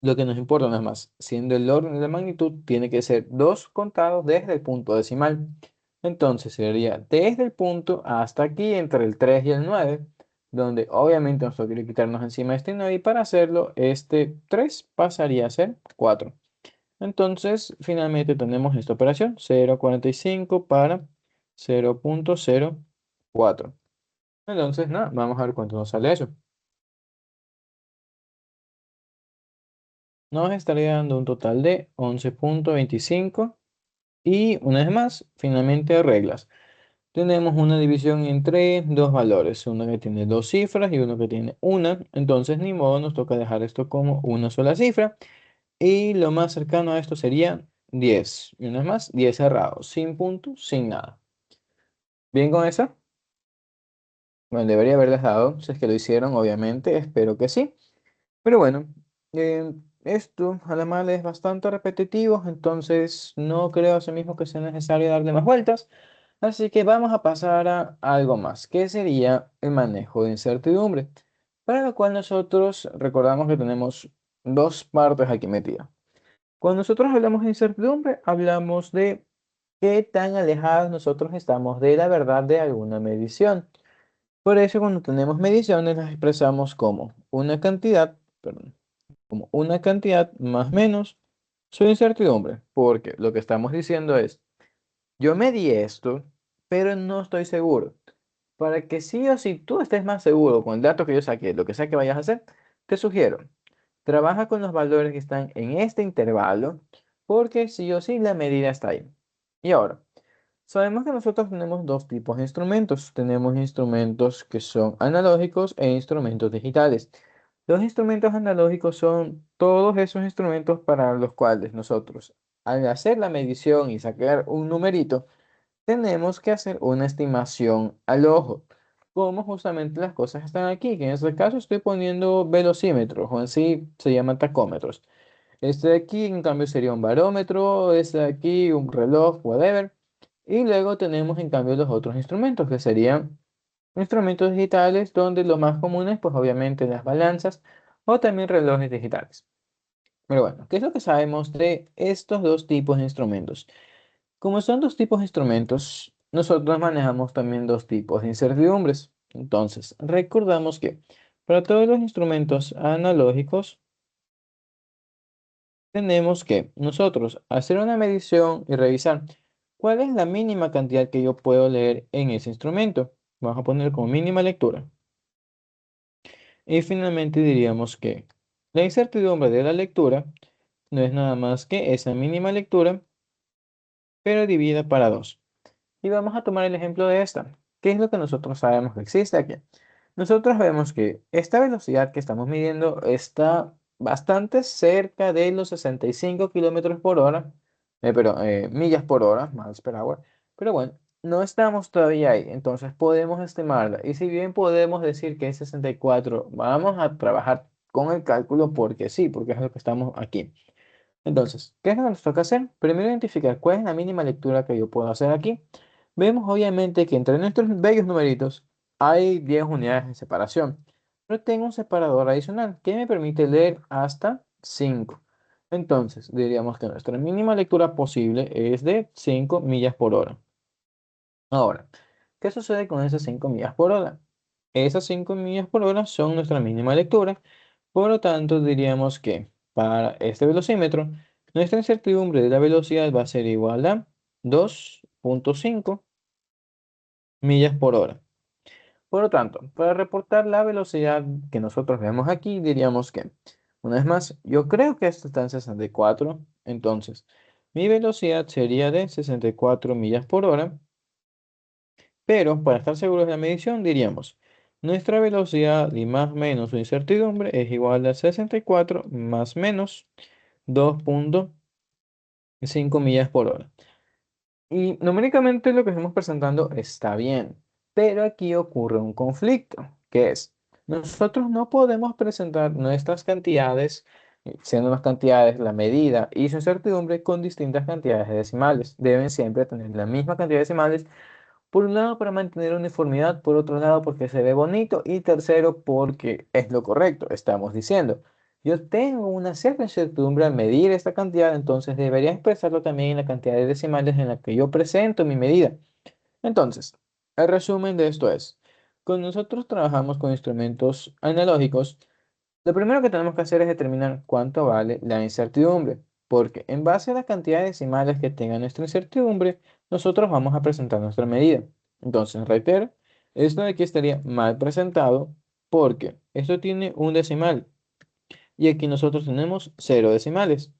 lo que nos importa nada más, siendo el orden de la magnitud, tiene que ser dos contados desde el punto decimal. Entonces sería desde el punto hasta aquí, entre el 3 y el 9, donde obviamente nosotros queremos quitarnos encima este 9 y para hacerlo, este 3 pasaría a ser 4. Entonces, finalmente tenemos esta operación, 0.45 para 0.04. Entonces, nada, vamos a ver cuánto nos sale eso. Nos estaría dando un total de 11.25. Y una vez más, finalmente reglas. Tenemos una división entre dos valores, uno que tiene dos cifras y uno que tiene una. Entonces, ni modo, nos toca dejar esto como una sola cifra. Y lo más cercano a esto sería 10. Y una vez más, 10 cerrado, sin punto, sin nada. ¿Bien con eso? Bueno, debería haberles dado, si es que lo hicieron, obviamente, espero que sí. Pero bueno, esto a la mala es bastante repetitivo, entonces no creo asimismo que sea necesario darle más vueltas. Así que vamos a pasar a algo más, que sería el manejo de incertidumbre, para lo cual nosotros recordamos que tenemos dos partes aquí metidas. Cuando nosotros hablamos de incertidumbre, hablamos de qué tan alejados nosotros estamos de la verdad de alguna medición. Por eso cuando tenemos mediciones las expresamos como una cantidad, perdón, como una cantidad más menos su incertidumbre, porque lo que estamos diciendo es Yo medí esto, pero no estoy seguro. Para que sí o sí tú estés más seguro con el dato que yo saqué, lo que sea que vayas a hacer, te sugiero, trabaja con los valores que están en este intervalo, porque sí o sí la medida está ahí. Y ahora, sabemos que nosotros tenemos dos tipos de instrumentos. Tenemos instrumentos que son analógicos e instrumentos digitales. Los instrumentos analógicos son todos esos instrumentos para los cuales nosotros, al hacer la medición y sacar un numerito, tenemos que hacer una estimación al ojo, como justamente las cosas están aquí, que en este caso estoy poniendo velocímetros, o en sí se llaman tacómetros. Este de aquí, en cambio, sería un barómetro, este de aquí, un reloj, whatever. Y luego tenemos, en cambio, los otros instrumentos, que serían instrumentos digitales, donde lo más común es, pues, obviamente, las balanzas o también relojes digitales. Pero bueno, ¿qué es lo que sabemos de estos dos tipos de instrumentos? Como son dos tipos de instrumentos, nosotros manejamos también dos tipos de incertidumbres. Entonces, recordamos que para todos los instrumentos analógicos, tenemos que nosotros hacer una medición y revisar cuál es la mínima cantidad que yo puedo leer en ese instrumento. Vamos a poner como mínima lectura. Y finalmente diríamos que la incertidumbre de la lectura no es nada más que esa mínima lectura, pero dividida para dos. Y vamos a tomar el ejemplo de esta. ¿Qué es lo que nosotros sabemos que existe aquí? Nosotros vemos que esta velocidad que estamos midiendo está bastante cerca de los 65 kilómetros por hora, millas por hora, miles per hour. Pero bueno, no estamos todavía ahí, entonces podemos estimarla. Y si bien podemos decir que es 64, vamos a trabajar con el cálculo porque sí, porque es lo que estamos aquí. Entonces, ¿qué es lo que nos toca hacer? Primero identificar cuál es la mínima lectura que yo puedo hacer aquí. Vemos obviamente que entre nuestros bellos numeritos hay 10 unidades de separación, pero tengo un separador adicional que me permite leer hasta 5. Entonces, diríamos que nuestra mínima lectura posible es de 5 millas por hora. Ahora, ¿qué sucede con esas 5 millas por hora? Esas 5 millas por hora son nuestra mínima lectura, por lo tanto diríamos que para este velocímetro, nuestra incertidumbre de la velocidad va a ser igual a 2,5 millas por hora. Por lo tanto, para reportar la velocidad que nosotros vemos aquí, diríamos que, una vez más, yo creo que esto está en 64, entonces mi velocidad sería de 64 millas por hora. Pero para estar seguros de la medición, diríamos, nuestra velocidad y más menos su incertidumbre es igual a 64 más menos 2,5 millas por hora. Y numéricamente lo que estamos presentando está bien, pero aquí ocurre un conflicto, que es, nosotros no podemos presentar nuestras cantidades, siendo las cantidades la medida y su incertidumbre con distintas cantidades de decimales. Deben siempre tener la misma cantidad de decimales, por un lado, para mantener uniformidad, por otro lado, porque se ve bonito y tercero, porque es lo correcto, estamos diciendo. Yo tengo una cierta incertidumbre al medir esta cantidad, entonces debería expresarlo también en la cantidad de decimales en la que yo presento mi medida. Entonces, el resumen de esto es, cuando nosotros trabajamos con instrumentos analógicos, lo primero que tenemos que hacer es determinar cuánto vale la incertidumbre, porque en base a la cantidad de decimales que tenga nuestra incertidumbre, nosotros vamos a presentar nuestra medida. Entonces, reitero, esto de aquí estaría mal presentado porque esto tiene un decimal y aquí nosotros tenemos 0 decimales.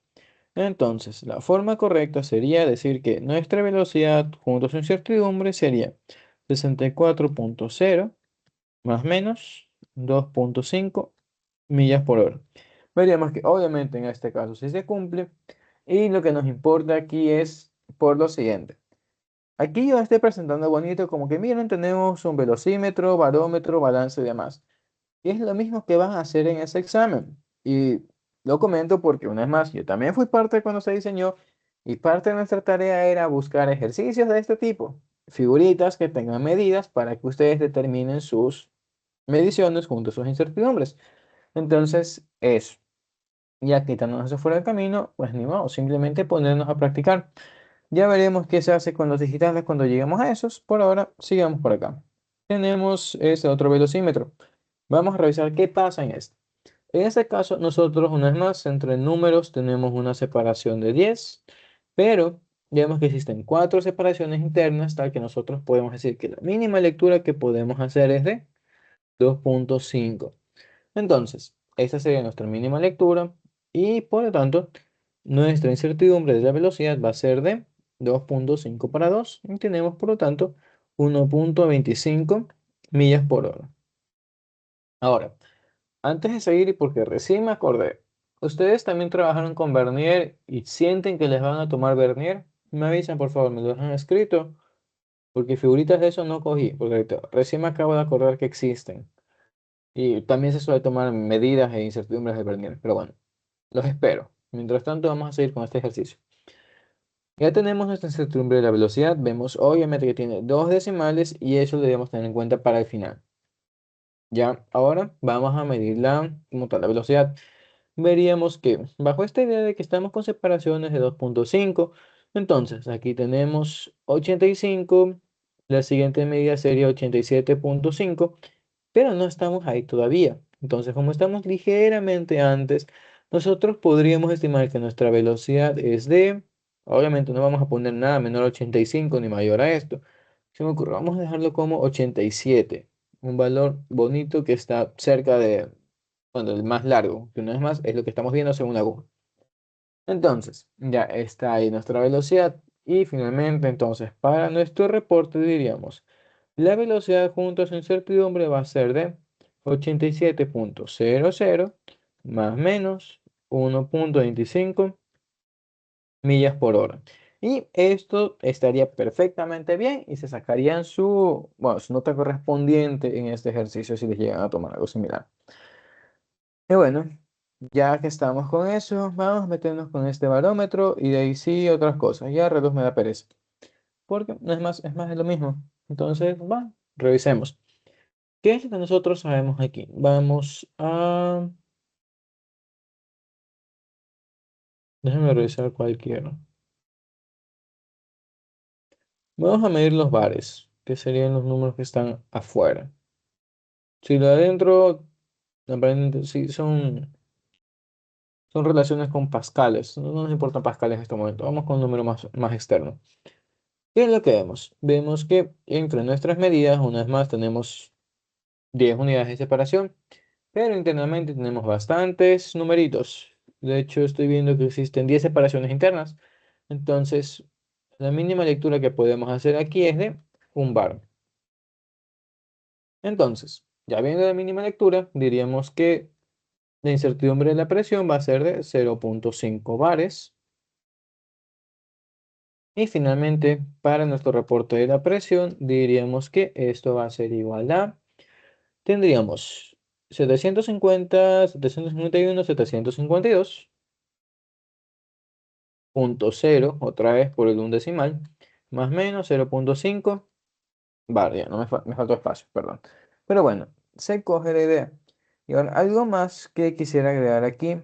Entonces, la forma correcta sería decir que nuestra velocidad junto a su incertidumbre sería 64,0 más menos 2,5 millas por hora. Veríamos que obviamente en este caso sí se cumple y lo que nos importa aquí es por lo siguiente. Aquí yo estoy presentando bonito como que miren tenemos un velocímetro, barómetro, balance y demás. Y es lo mismo que van a hacer en ese examen. Y lo comento porque una vez más yo también fui parte cuando se diseñó y parte de nuestra tarea era buscar ejercicios de este tipo, figuritas que tengan medidas para que ustedes determinen sus mediciones junto a sus incertidumbres. Entonces, eso. Ya quitándonos eso fuera del camino, pues ni modo, simplemente ponernos a practicar. Ya veremos qué se hace con los digitales cuando lleguemos a esos. Por ahora, sigamos por acá. Tenemos este otro velocímetro. Vamos a revisar qué pasa en este. En este caso, nosotros, una vez más, entre números tenemos una separación de 10, pero vemos que existen cuatro separaciones internas, tal que nosotros podemos decir que la mínima lectura que podemos hacer es de 2.5. Entonces, esta sería nuestra mínima lectura y por lo tanto, nuestra incertidumbre de la velocidad va a ser de 2.5 para 2 y tenemos por lo tanto 1.25 millas por hora. Ahora, antes de seguir y porque recién me acordé, ¿ustedes también trabajaron con Vernier y sienten que les van a tomar Vernier? Me avisan, por favor, me lo dejan escrito, porque figuritas de eso no cogí, porque recién me acabo de acordar que existen. Y también se suele tomar medidas e incertidumbres de Vernier, pero bueno, los espero. Mientras tanto, vamos a seguir con este ejercicio. Ya tenemos nuestra incertidumbre de la velocidad, vemos obviamente que tiene dos decimales y eso lo debemos tener en cuenta para el final. Ya, ahora vamos a medir como tal, la velocidad. Veríamos que bajo esta idea de que estamos con separaciones de 2.5, entonces aquí tenemos 85, la siguiente medida sería 87.5, pero no estamos ahí todavía. Entonces, como estamos ligeramente antes, nosotros podríamos estimar que nuestra velocidad es de, obviamente no vamos a poner nada menor a 85 ni mayor a esto. Se me ocurre, vamos a dejarlo como 87, un valor bonito que está cerca de, bueno, el más largo, que una vez más es lo que estamos viendo según la aguja. Entonces, ya está ahí nuestra velocidad. Y finalmente, entonces, para nuestro reporte diríamos, la velocidad junto a su incertidumbre va a ser de 87.00 más menos 1.25 millas por hora. Y esto estaría perfectamente bien y se sacarían bueno, su nota correspondiente en este ejercicio si les llegan a tomar algo similar. Y bueno, ya que estamos con eso, vamos a meternos con este barómetro y de ahí sí otras cosas. Ya reloj me da pereza, porque no es más de lo mismo. Entonces, va, revisemos. ¿Qué es lo que nosotros sabemos aquí? Déjenme revisar cualquiera. Vamos a medir los bares, que serían los números que están afuera. Si lo de adentro, aparentemente sí son relaciones con pascales. No nos importan pascales en este momento. Vamos con un número más externo. ¿Qué es lo que vemos? Vemos que entre nuestras medidas, una vez más, tenemos 10 unidades de separación, pero internamente tenemos bastantes numeritos. De hecho, estoy viendo que existen 10 separaciones internas. Entonces, la mínima lectura que podemos hacer aquí es de un bar. Entonces, ya viendo la mínima lectura, diríamos que la incertidumbre de la presión va a ser de 0.5 bares. Y finalmente, para nuestro reporte de la presión, diríamos que esto va a ser igual a, tendríamos 750, 751, 752.0, otra vez por el un decimal, más menos 0.5 bar, ya, no me faltó espacio, perdón. Pero bueno, se coge la idea. Y ahora, algo más que quisiera agregar aquí.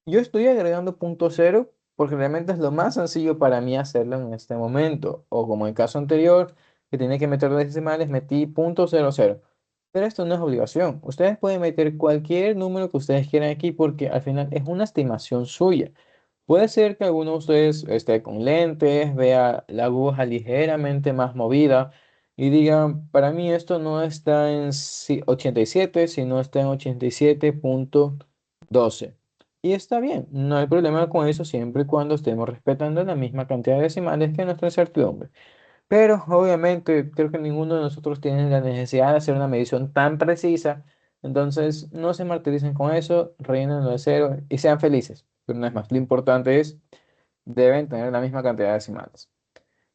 Yo estoy agregando punto cero porque realmente es lo más sencillo para mí hacerlo en este momento. O como en el caso anterior, que tenía que meter los decimales, metí punto cero cero. Pero esto no es obligación. Ustedes pueden meter cualquier número que ustedes quieran aquí porque al final es una estimación suya. Puede ser que alguno de ustedes esté con lentes, vea la aguja ligeramente más movida y diga, para mí esto no está en 87, sino está en 87.12. Y está bien, no hay problema con eso siempre y cuando estemos respetando la misma cantidad de decimales que nuestra incertidumbre. Pero obviamente creo que ninguno de nosotros tiene la necesidad de hacer una medición tan precisa. Entonces no se martiricen con eso, rellénenlo de cero y sean felices. Pero no es más, lo importante es, deben tener la misma cantidad de decimales.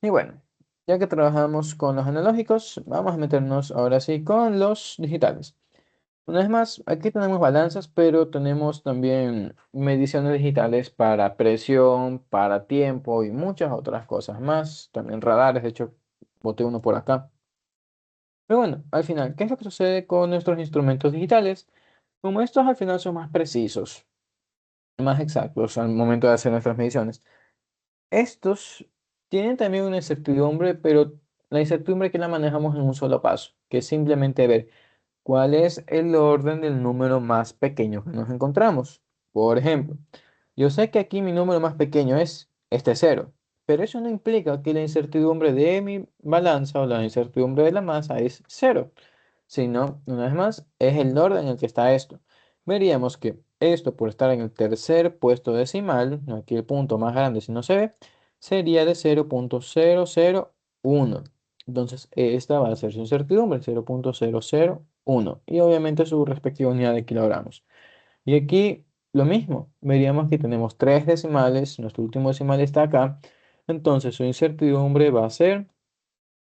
Y bueno, ya que trabajamos con los analógicos, vamos a meternos ahora sí con los digitales. Una vez más, aquí tenemos balanzas, pero tenemos también mediciones digitales para presión, para tiempo y muchas otras cosas más. También radares, de hecho, boté uno por acá. Pero bueno, al final, ¿qué es lo que sucede con nuestros instrumentos digitales? Como estos al final son más precisos, más exactos al momento de hacer nuestras mediciones, estos tienen también una incertidumbre, pero la incertidumbre que la manejamos en un solo paso, que es simplemente ver cuál es el orden del número más pequeño que nos encontramos. Por ejemplo, yo sé que aquí mi número más pequeño es este cero. pero eso no implica que la incertidumbre de mi balanza o la incertidumbre de la masa es cero, sino, una vez más, es el orden en el que está esto. Veríamos que esto, por estar en el tercer puesto decimal, aquí el punto más grande si no se ve, sería de 0,001. Entonces, esta va a ser su incertidumbre, 0,001. Y obviamente su respectiva unidad de kilogramos. Y aquí lo mismo, veríamos que tenemos tres decimales, nuestro último decimal está acá, entonces su incertidumbre va a ser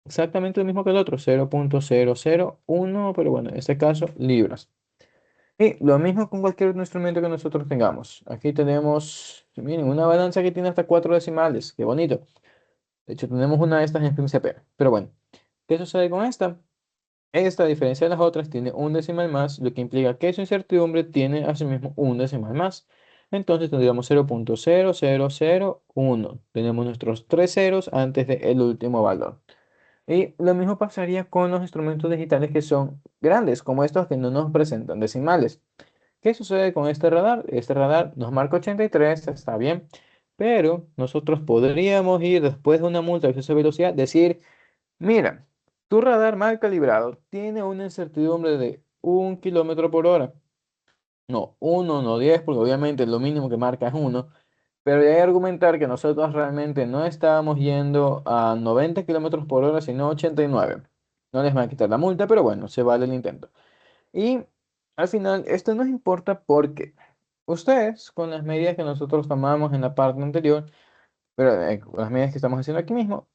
exactamente lo mismo que el otro, 0,001, pero bueno, en este caso libras. Y lo mismo con cualquier otro instrumento que nosotros tengamos. Aquí tenemos, miren, una balanza que tiene hasta cuatro decimales, qué bonito. De hecho, tenemos una de estas en Príncipe. Pero bueno, ¿qué sucede con esta? Esta, a diferencia de las otras, tiene un decimal más, lo que implica que su incertidumbre tiene asimismo un decimal más. Entonces tendríamos 0,0001. Tenemos nuestros tres ceros antes del último valor. Y lo mismo pasaría con los instrumentos digitales que son grandes, como estos que no nos presentan decimales. ¿Qué sucede con este radar? Este radar nos marca 83, está bien, pero nosotros podríamos ir después de una multa de exceso de velocidad, decir: mira, tu radar mal calibrado tiene una incertidumbre de 1 km/h. No, 1, no 10, porque obviamente lo mínimo que marca es 1. Pero hay que argumentar que nosotros realmente no estábamos yendo a 90 km/h, sino 89. No les van a quitar la multa, pero bueno, se vale el intento. Y al final, esto nos importa porque ustedes, con las medidas que nosotros tomamos en la parte anterior, pero con las medidas que estamos haciendo aquí mismo,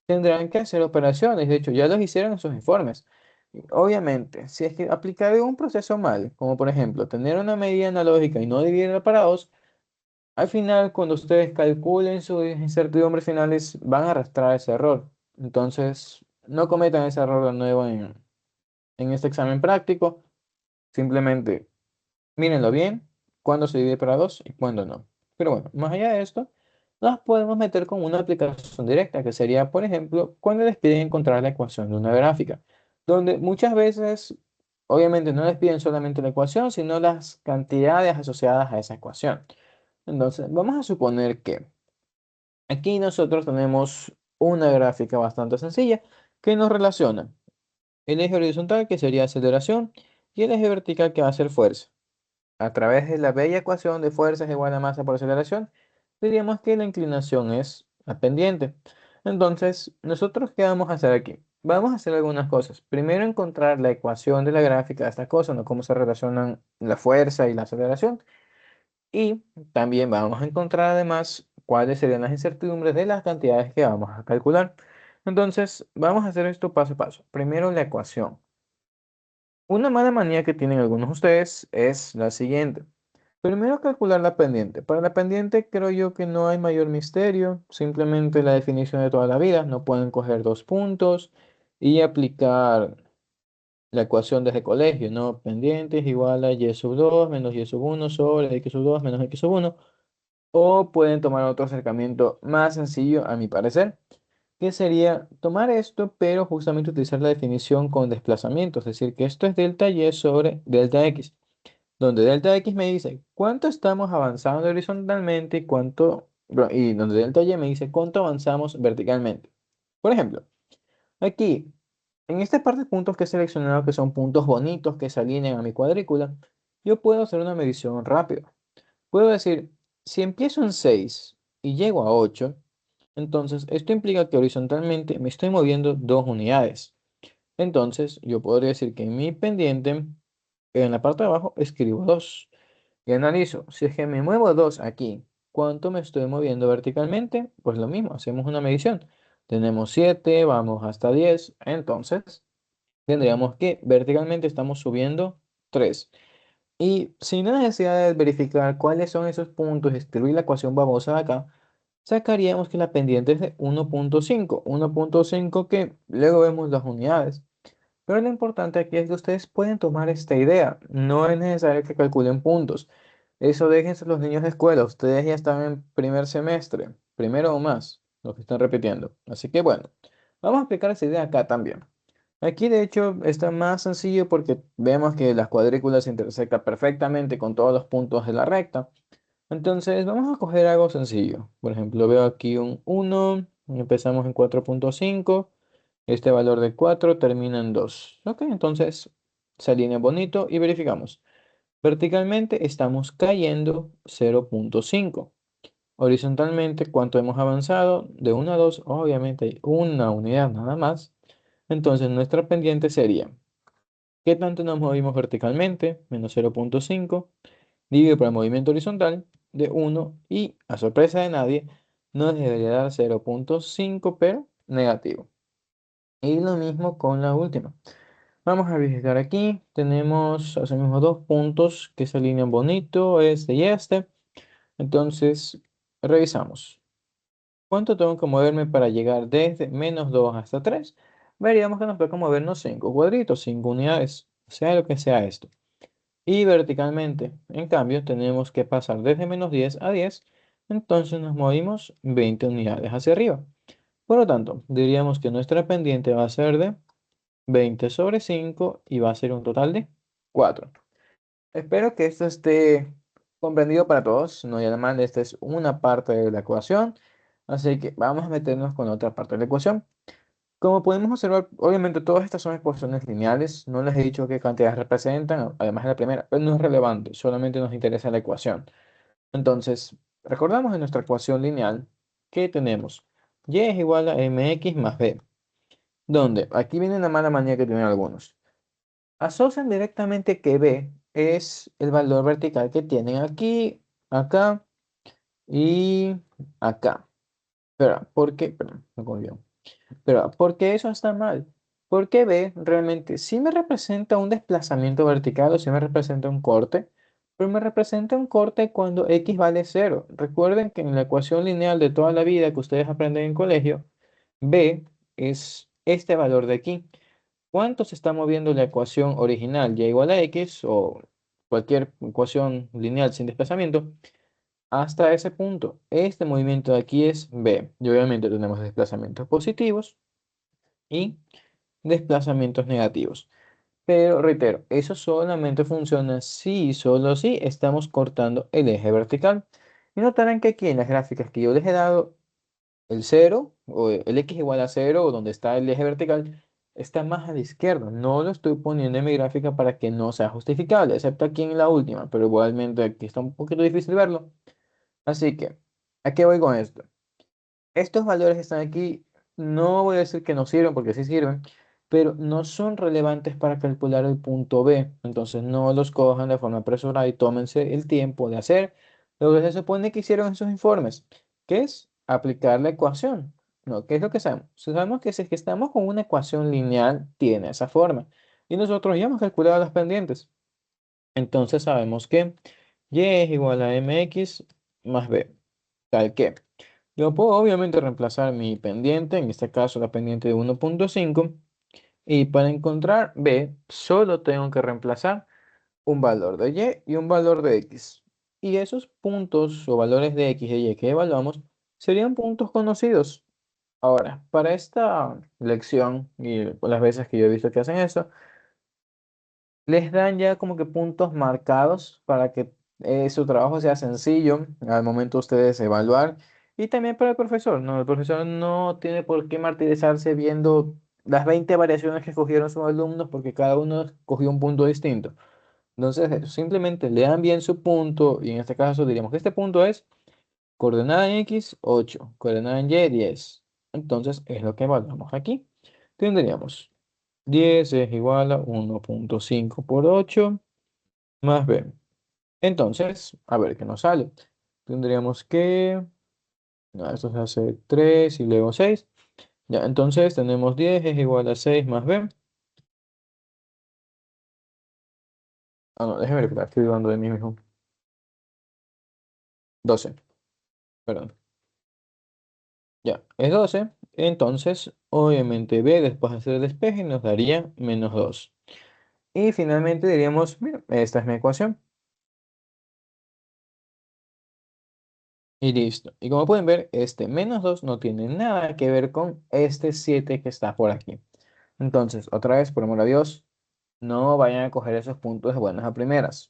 tendrán que hacer operaciones. De hecho, ya los hicieron en sus informes. Y obviamente, si es que aplicar un proceso mal, como por ejemplo tener una medida analógica y no dividirla para dos, al final, cuando ustedes calculen sus incertidumbres finales, van a arrastrar ese error. Entonces, no cometan ese error de nuevo en este examen práctico. Simplemente mírenlo bien, cuándo se divide para 2 y cuándo no. Pero bueno, más allá de esto, nos podemos meter con una aplicación directa, que sería, por ejemplo, cuando les piden encontrar la ecuación de una gráfica, donde muchas veces, obviamente, no les piden solamente la ecuación, sino las cantidades asociadas a esa ecuación. Entonces, vamos a suponer que aquí nosotros tenemos una gráfica bastante sencilla que nos relaciona el eje horizontal, que sería aceleración, y el eje vertical, que va a ser fuerza. A través de la bella ecuación de fuerza es igual a masa por aceleración, diríamos que la inclinación es la pendiente. Entonces, ¿nosotros qué vamos a hacer aquí? Vamos a hacer algunas cosas. Primero, encontrar la ecuación de la gráfica de esta cosa, ¿no? Cómo se relacionan la fuerza y la aceleración. Y también vamos a encontrar además cuáles serían las incertidumbres de las cantidades que vamos a calcular. Entonces, vamos a hacer esto paso a paso. Primero, la ecuación. Una mala manía que tienen algunos de ustedes es la siguiente. Primero, calcular la pendiente. Para la pendiente creo yo que no hay mayor misterio, simplemente la definición de toda la vida. No pueden coger dos puntos y aplicar la ecuación desde colegio, ¿no? Pendiente es igual a y sub 2 menos y sub 1 sobre x sub 2 menos x sub 1. O pueden tomar otro acercamiento más sencillo, a mi parecer, que sería tomar esto, pero justamente utilizar la definición con desplazamiento. Es decir, que esto es delta y sobre delta x, donde delta x me dice cuánto estamos avanzando horizontalmente y y donde delta y me dice cuánto avanzamos verticalmente. Por ejemplo, aquí, en esta parte de puntos que he seleccionado, que son puntos bonitos que se alinean a mi cuadrícula, yo puedo hacer una medición rápida. Puedo decir, si empiezo en 6 y llego a 8, entonces esto implica que horizontalmente me estoy moviendo 2 unidades. Entonces, yo podría decir que en mi pendiente, en la parte de abajo, escribo 2 y analizo. Si es que me muevo 2 aquí, ¿cuánto me estoy moviendo verticalmente? Pues lo mismo, hacemos una medición. Tenemos 7, vamos hasta 10, entonces tendríamos que verticalmente estamos subiendo 3. Y sin la necesidad de verificar cuáles son esos puntos y escribir la ecuación babosa de acá, sacaríamos que la pendiente es de 1,5. 1,5 que luego vemos las unidades. Pero lo importante aquí es que ustedes pueden tomar esta idea. No es necesario que calculen puntos. Eso déjense a los niños de escuela. Ustedes ya están en primer semestre, primero o más, lo que están repitiendo. Así que bueno, vamos a aplicar esa idea acá también. Aquí de hecho está más sencillo porque vemos que las cuadrículas se intersectan perfectamente con todos los puntos de la recta. Entonces, vamos a coger algo sencillo. Por ejemplo, veo aquí un 1, empezamos en 4,5. Este valor de 4 termina en 2. Ok, entonces se alinea bonito y verificamos. Verticalmente estamos cayendo 0,5. Horizontalmente, ¿cuánto hemos avanzado? De 1 a 2, obviamente hay una unidad nada más. Entonces, nuestra pendiente sería, ¿qué tanto nos movimos verticalmente? Menos 0,5 dividido por el movimiento horizontal de 1 y, a sorpresa de nadie, nos debería dar 0,5 pero negativo. Y lo mismo con la última. Vamos a visitar aquí. Tenemos asimismo dos puntos que se alinean bonito, este y este. Entonces, revisamos. ¿Cuánto tengo que moverme para llegar desde menos 2 hasta 3? Veríamos que nos toca movernos 5 cuadritos, 5 unidades, sea lo que sea esto. Y verticalmente, en cambio, tenemos que pasar desde menos 10 a 10, entonces nos movimos 20 unidades hacia arriba. Por lo tanto, diríamos que nuestra pendiente va a ser de 20 sobre 5 y va a ser un total de 4. Espero que esto esté comprendido para todos. No hay mal, esta es una parte de la ecuación. Así que vamos a meternos con otra parte de la ecuación. Como podemos observar, obviamente todas estas son ecuaciones lineales. No les he dicho qué cantidades representan, además de la primera, pero no es relevante, solamente nos interesa la ecuación. Entonces, recordamos en nuestra ecuación lineal que tenemos y es igual a mx más b, donde aquí viene la mala manía que tienen algunos. Asocian directamente que b es el valor vertical que tienen aquí, acá y acá. Pero, ¿por qué? Perdón, me confundí. Pero, ¿por qué eso está mal? Porque B realmente sí me representa un desplazamiento vertical o sí me representa un corte, pero me representa un corte cuando X vale 0. Recuerden que en la ecuación lineal de toda la vida que ustedes aprenden en colegio, B es este valor de aquí. ¿Cuánto se está moviendo la ecuación original y igual a X o cualquier ecuación lineal sin desplazamiento? Hasta ese punto, este movimiento de aquí es B. Y obviamente tenemos desplazamientos positivos y desplazamientos negativos. Pero reitero, eso solamente funciona si, solo si estamos cortando el eje vertical. Y notarán que aquí en las gráficas que yo les he dado, el 0 o el x igual a 0 o donde está el eje vertical está más a la izquierda. No lo estoy poniendo en mi gráfica para que no sea justificable, excepto aquí en la última, pero igualmente aquí está un poquito difícil verlo. Así que, ¿a qué voy con esto? Estos valores que están aquí, no voy a decir que no sirven, porque sí sirven, pero no son relevantes para calcular el punto B. Entonces no los cojan de forma apresurada y tómense el tiempo de hacer lo que se supone que hicieron en sus informes, que es aplicar la ecuación. ¿No? ¿Qué es lo que sabemos? Sabemos que si es que estamos con una ecuación lineal, tiene esa forma. Y nosotros ya hemos calculado las pendientes. Entonces sabemos que y es igual a mx más b, tal que. Yo puedo obviamente reemplazar mi pendiente, en este caso la pendiente de 1,5, y para encontrar b solo tengo que reemplazar un valor de y un valor de x. Y esos puntos o valores de x y y que evaluamos serían puntos conocidos. Ahora, para esta lección y las veces que yo he visto que hacen eso, les dan ya como que puntos marcados para que su trabajo sea sencillo al momento de ustedes evaluar y también para el profesor, ¿no? El profesor no tiene por qué martirizarse viendo las 20 variaciones que escogieron sus alumnos porque cada uno escogió un punto distinto. Entonces, simplemente lean bien su punto y en este caso diríamos que este punto es coordenada en X 8, coordenada en Y 10. Entonces, es lo que evaluamos aquí. Tendríamos 10 es igual a 1,5 por 8 más b. Entonces, a ver qué nos sale. Tendríamos que... No, esto se hace 3 y luego 6. Ya, entonces tenemos 10 es igual a 6 más b. Ah, no, déjeme verificar, estoy dudando de mí mismo. 12, perdón. Ya, es 12. Entonces, obviamente b después de hacer el despeje nos daría menos 2. Y finalmente diríamos, mira, esta es mi ecuación. Y listo. Y como pueden ver, este menos 2 no tiene nada que ver con este 7 que está por aquí. Entonces, otra vez, por amor a Dios, no vayan a coger esos puntos de buenas a primeras.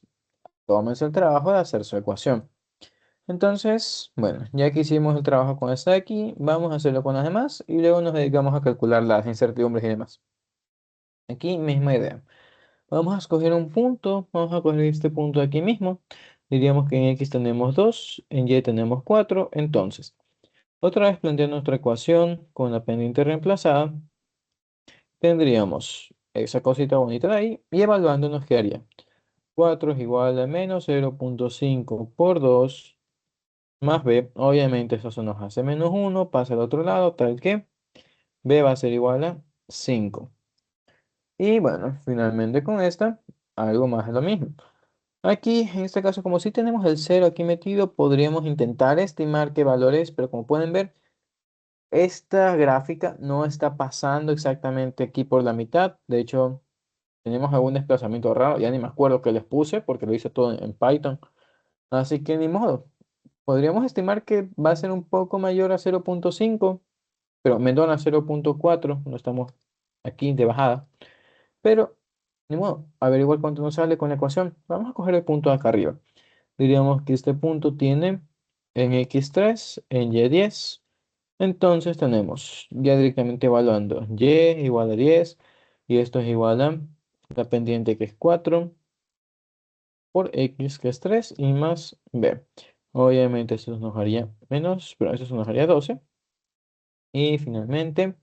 Tómense el trabajo de hacer su ecuación. Entonces, bueno, ya que hicimos el trabajo con esta de aquí, vamos a hacerlo con las demás y luego nos dedicamos a calcular las incertidumbres y demás. Aquí misma idea. Vamos a escoger un punto, vamos a coger este punto de aquí mismo. Diríamos que en X tenemos 2, en Y tenemos 4. Entonces, otra vez planteando nuestra ecuación con la pendiente reemplazada, tendríamos esa cosita bonita de ahí y evaluando nos quedaría 4 es igual a menos 0,5 por 2 más B. Obviamente eso se nos hace menos 1, pasa al otro lado, tal que B va a ser igual a 5. Y bueno, finalmente con esta, algo más de lo mismo. Aquí, en este caso, como si tenemos el cero aquí metido, podríamos intentar estimar qué valor es, pero como pueden ver, esta gráfica no está pasando exactamente aquí por la mitad. De hecho, tenemos algún desplazamiento raro, ya ni me acuerdo qué les puse porque lo hice todo en Python. Así que ni modo. Podríamos estimar que va a ser un poco mayor a 0,5, pero menor a 0,4. No estamos aquí de bajada. Pero, ni modo, averiguar cuánto nos sale con la ecuación. Vamos a coger el punto de acá arriba. Diríamos que este punto tiene en x3, en y10. Entonces tenemos ya directamente evaluando y igual a 10 y esto es igual a la pendiente que es 4 por x que es 3 y más b. Obviamente eso nos haría menos, pero eso nos haría 12. Y finalmente,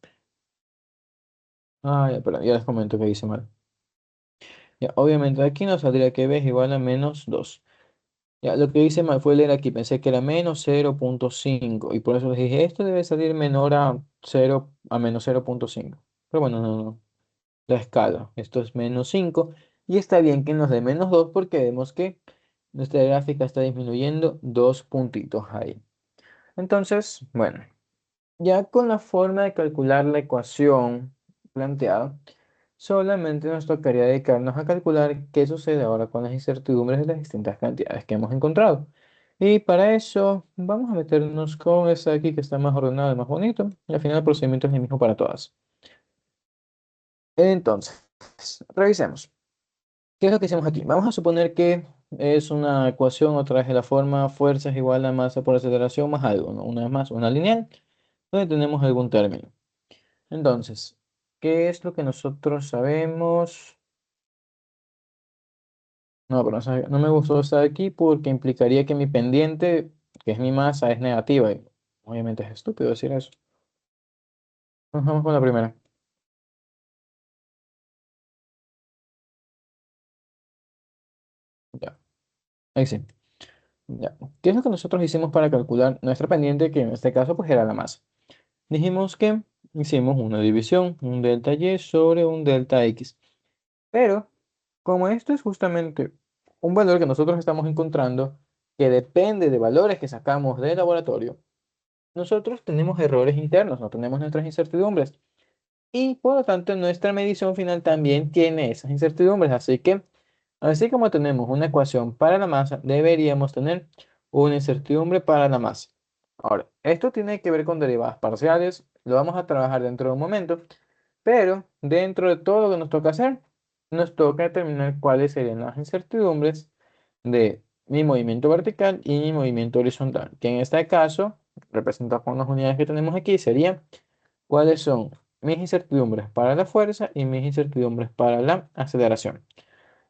ya, perdón, ya les comento que hice mal. Ya, obviamente aquí nos saldría que b es igual a menos 2. Ya, lo que hice mal fue leer aquí, pensé que era menos 0,5 y por eso les dije, esto debe salir menor a 0, a menos 0,5. Pero bueno, no, la escala, esto es menos 5 y está bien que nos dé menos 2 porque vemos que nuestra gráfica está disminuyendo 2 puntitos ahí. Entonces, bueno, ya con la forma de calcular la ecuación planteada, solamente nos tocaría dedicarnos a calcular qué sucede ahora con las incertidumbres de las distintas cantidades que hemos encontrado. Y para eso vamos a meternos con esta de aquí que está más ordenado y más bonito. Y al final el procedimiento es el mismo para todas. Entonces, revisemos. ¿Qué es lo que hicimos aquí? Vamos a suponer que es una ecuación otra vez de la forma fuerza es igual a masa por aceleración más algo, ¿no? Una vez más, una lineal, donde tenemos algún término. Entonces, ¿qué es lo que nosotros sabemos? No, pero no me gustó estar aquí porque implicaría que mi pendiente, que es mi masa, es negativa. Y obviamente es estúpido decir eso. Vamos con la primera. Ya, ahí sí. Ya. ¿Qué es lo que nosotros hicimos para calcular nuestra pendiente, que en este caso pues era la masa? Dijimos que hicimos una división, un delta y sobre un delta x. Pero como esto es justamente un valor que nosotros estamos encontrando que depende de valores que sacamos del laboratorio, nosotros tenemos errores internos, no tenemos nuestras incertidumbres. Y por lo tanto, nuestra medición final también tiene esas incertidumbres. Así que, así como tenemos una ecuación para la masa, deberíamos tener una incertidumbre para la masa. Ahora, esto tiene que ver con derivadas parciales. Lo vamos a trabajar dentro de un momento. Pero dentro de todo lo que nos toca hacer, nos toca determinar cuáles serían las incertidumbres de mi movimiento vertical y mi movimiento horizontal, que en este caso, representado con las unidades que tenemos aquí, sería cuáles son mis incertidumbres para la fuerza y mis incertidumbres para la aceleración.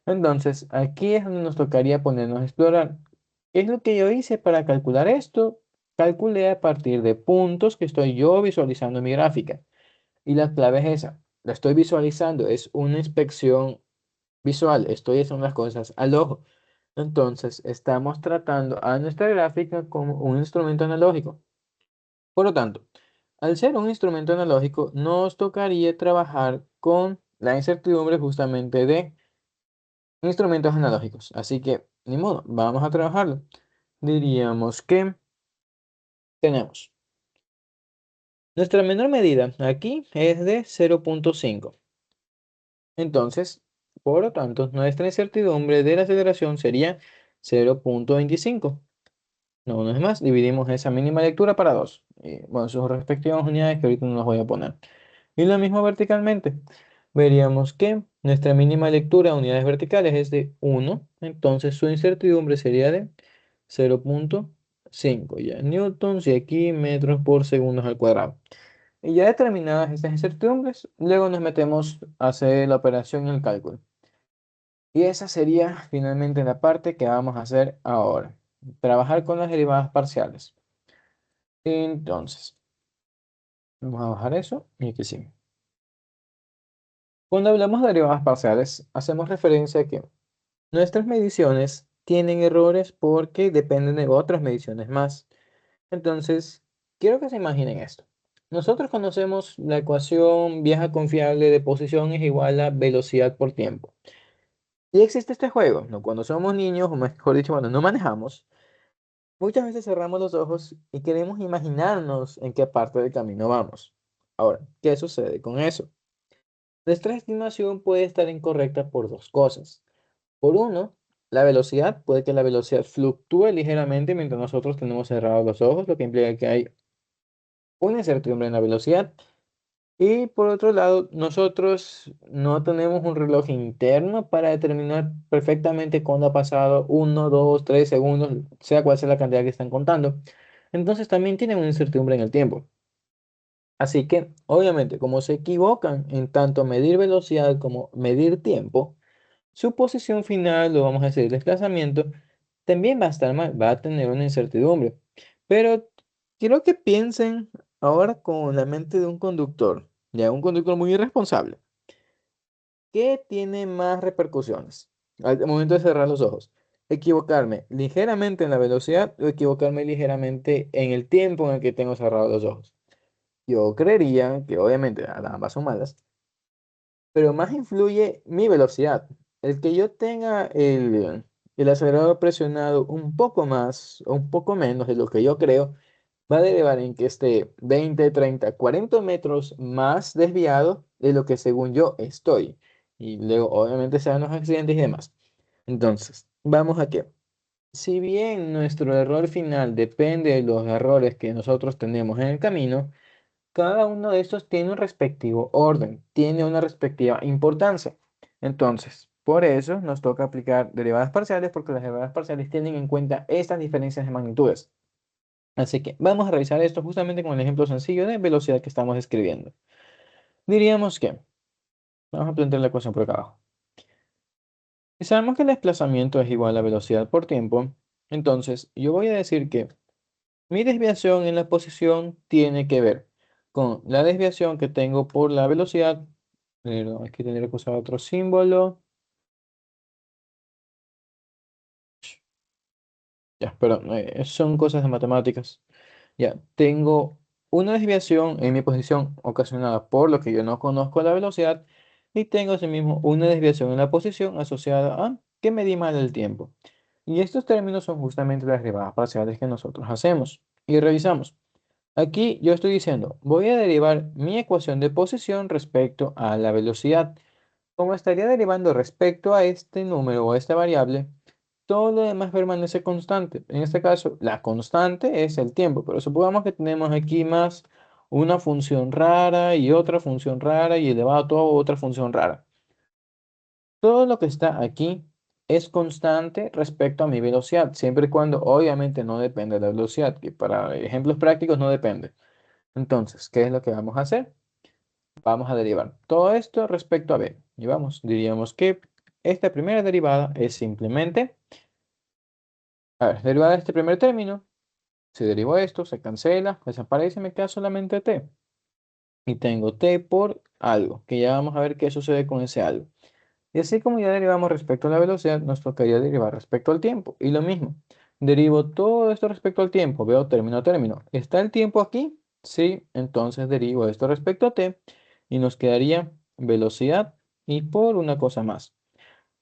Entonces, aquí es donde nos tocaría ponernos a explorar. ¿Qué es lo que yo hice para calcular esto? Calculé a partir de puntos que estoy yo visualizando en mi gráfica. Y la clave es esa. La estoy visualizando, es una inspección visual. Estoy haciendo las cosas al ojo. Entonces, estamos tratando a nuestra gráfica como un instrumento analógico. Por lo tanto, al ser un instrumento analógico, nos tocaría trabajar con la incertidumbre justamente de instrumentos analógicos. Así que, ni modo, vamos a trabajarlo. Diríamos que tenemos nuestra menor medida aquí es de 0,5. Entonces, por lo tanto, nuestra incertidumbre de la aceleración sería 0,25. No es más, dividimos esa mínima lectura para 2. Bueno, sus respectivas unidades que ahorita no las voy a poner. Y lo mismo verticalmente. Veríamos que nuestra mínima lectura a unidades verticales es de 1. Entonces su incertidumbre sería de 0,5. 5 ya newtons y aquí metros por segundos al cuadrado. Y ya determinadas estas incertidumbres, luego nos metemos a hacer la operación y el cálculo. Y esa sería finalmente la parte que vamos a hacer ahora. Trabajar con las derivadas parciales. Entonces, vamos a bajar eso y aquí sí. Cuando hablamos de derivadas parciales, hacemos referencia a que nuestras mediciones tienen errores porque dependen de otras mediciones más. Entonces, quiero que se imaginen esto. Nosotros conocemos la ecuación vieja confiable de posición es igual a velocidad por tiempo. Y existe este juego, ¿no? Cuando somos niños, o mejor dicho, cuando no manejamos, muchas veces cerramos los ojos y queremos imaginarnos en qué parte del camino vamos. Ahora, ¿qué sucede con eso? Nuestra estimación puede estar incorrecta por dos cosas. Por uno, la velocidad. Puede que la velocidad fluctúe ligeramente mientras nosotros tenemos cerrados los ojos, lo que implica que hay una incertidumbre en la velocidad. Y por otro lado, nosotros no tenemos un reloj interno para determinar perfectamente cuándo ha pasado 1, 2, 3 segundos, sea cual sea la cantidad que están contando. Entonces también tienen una incertidumbre en el tiempo. Así que, obviamente, como se equivocan en tanto medir velocidad como medir tiempo, su posición final, lo vamos a decir, desplazamiento, también va a estar mal, va a tener una incertidumbre. Pero quiero que piensen ahora con la mente de un conductor, ya un conductor muy irresponsable. ¿Qué tiene más repercusiones al momento de cerrar los ojos? ¿Equivocarme ligeramente en la velocidad o equivocarme ligeramente en el tiempo en el que tengo cerrados los ojos? Yo creería que obviamente ambas son malas, pero más influye mi velocidad. El que yo tenga el acelerador presionado un poco más o un poco menos de lo que yo creo, va a derivar en que esté 20, 30, 40 metros más desviado de lo que según yo estoy. Y luego obviamente se dan los accidentes y demás. Entonces, vamos a que, si bien nuestro error final depende de los errores que nosotros tenemos en el camino, cada uno de estos tiene un respectivo orden, tiene una respectiva importancia. Entonces, por eso nos toca aplicar derivadas parciales, porque las derivadas parciales tienen en cuenta estas diferencias de magnitudes. Así que vamos a revisar esto justamente con el ejemplo sencillo de velocidad que estamos escribiendo. Diríamos que, vamos a plantear la ecuación por acá abajo. Si sabemos que el desplazamiento es igual a velocidad por tiempo, entonces yo voy a decir que mi desviación en la posición tiene que ver con la desviación que tengo por la velocidad. Perdón, hay que tener que usar otro símbolo. Ya, perdón, son cosas de matemáticas. Ya, tengo una desviación en mi posición ocasionada por lo que yo no conozco la velocidad y tengo asimismo una desviación en la posición asociada a que medí mal el tiempo. Y estos términos son justamente las derivadas parciales que nosotros hacemos y revisamos. Aquí yo estoy diciendo, voy a derivar mi ecuación de posición respecto a la velocidad. Como estaría derivando respecto a este número o a esta variable, todo lo demás permanece constante. En este caso, la constante es el tiempo, pero supongamos que tenemos aquí más una función rara y otra función rara y elevado a toda otra función rara. Todo lo que está aquí es constante respecto a mi velocidad, siempre y cuando obviamente no depende de la velocidad, que para ejemplos prácticos no depende. Entonces, ¿qué es lo que vamos a hacer? Vamos a derivar todo esto respecto a b. Y vamos, diríamos que esta primera derivada es simplemente, a ver, derivada de este primer término, si derivo esto, se cancela, desaparece y me queda solamente t. Y tengo t por algo, que ya vamos a ver qué sucede con ese algo. Y así como ya derivamos respecto a la velocidad, nos tocaría derivar respecto al tiempo. Y lo mismo, derivo todo esto respecto al tiempo, veo término a término. ¿Está el tiempo aquí? Sí, entonces derivo esto respecto a t y nos quedaría velocidad y por una cosa más.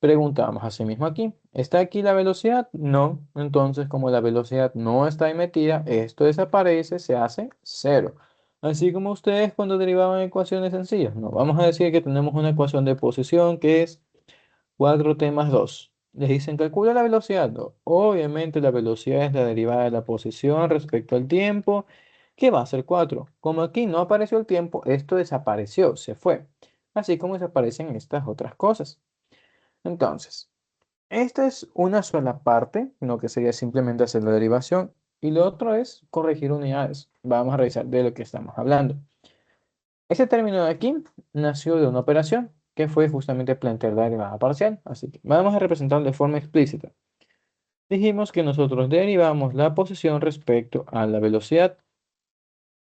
Preguntamos asimismo aquí, ¿está aquí la velocidad? No, entonces como la velocidad no está ahí metida, esto desaparece, se hace cero. Así como ustedes cuando derivaban ecuaciones sencillas, no, vamos a decir que tenemos una ecuación de posición que es 4t más 2. Les dicen, calcula la velocidad. No, obviamente la velocidad es la derivada de la posición respecto al tiempo, que va a ser 4. Como aquí no apareció el tiempo, esto desapareció, se fue. Así como desaparecen estas otras cosas. Entonces, esta es una sola parte, lo que sería simplemente hacer la derivación. y lo otro es corregir unidades. Vamos a revisar de lo que estamos hablando. Este término de aquí nació de una operación que fue justamente plantear la derivada parcial. Así que vamos a representarlo de forma explícita. Dijimos que nosotros derivamos la posición respecto a la velocidad.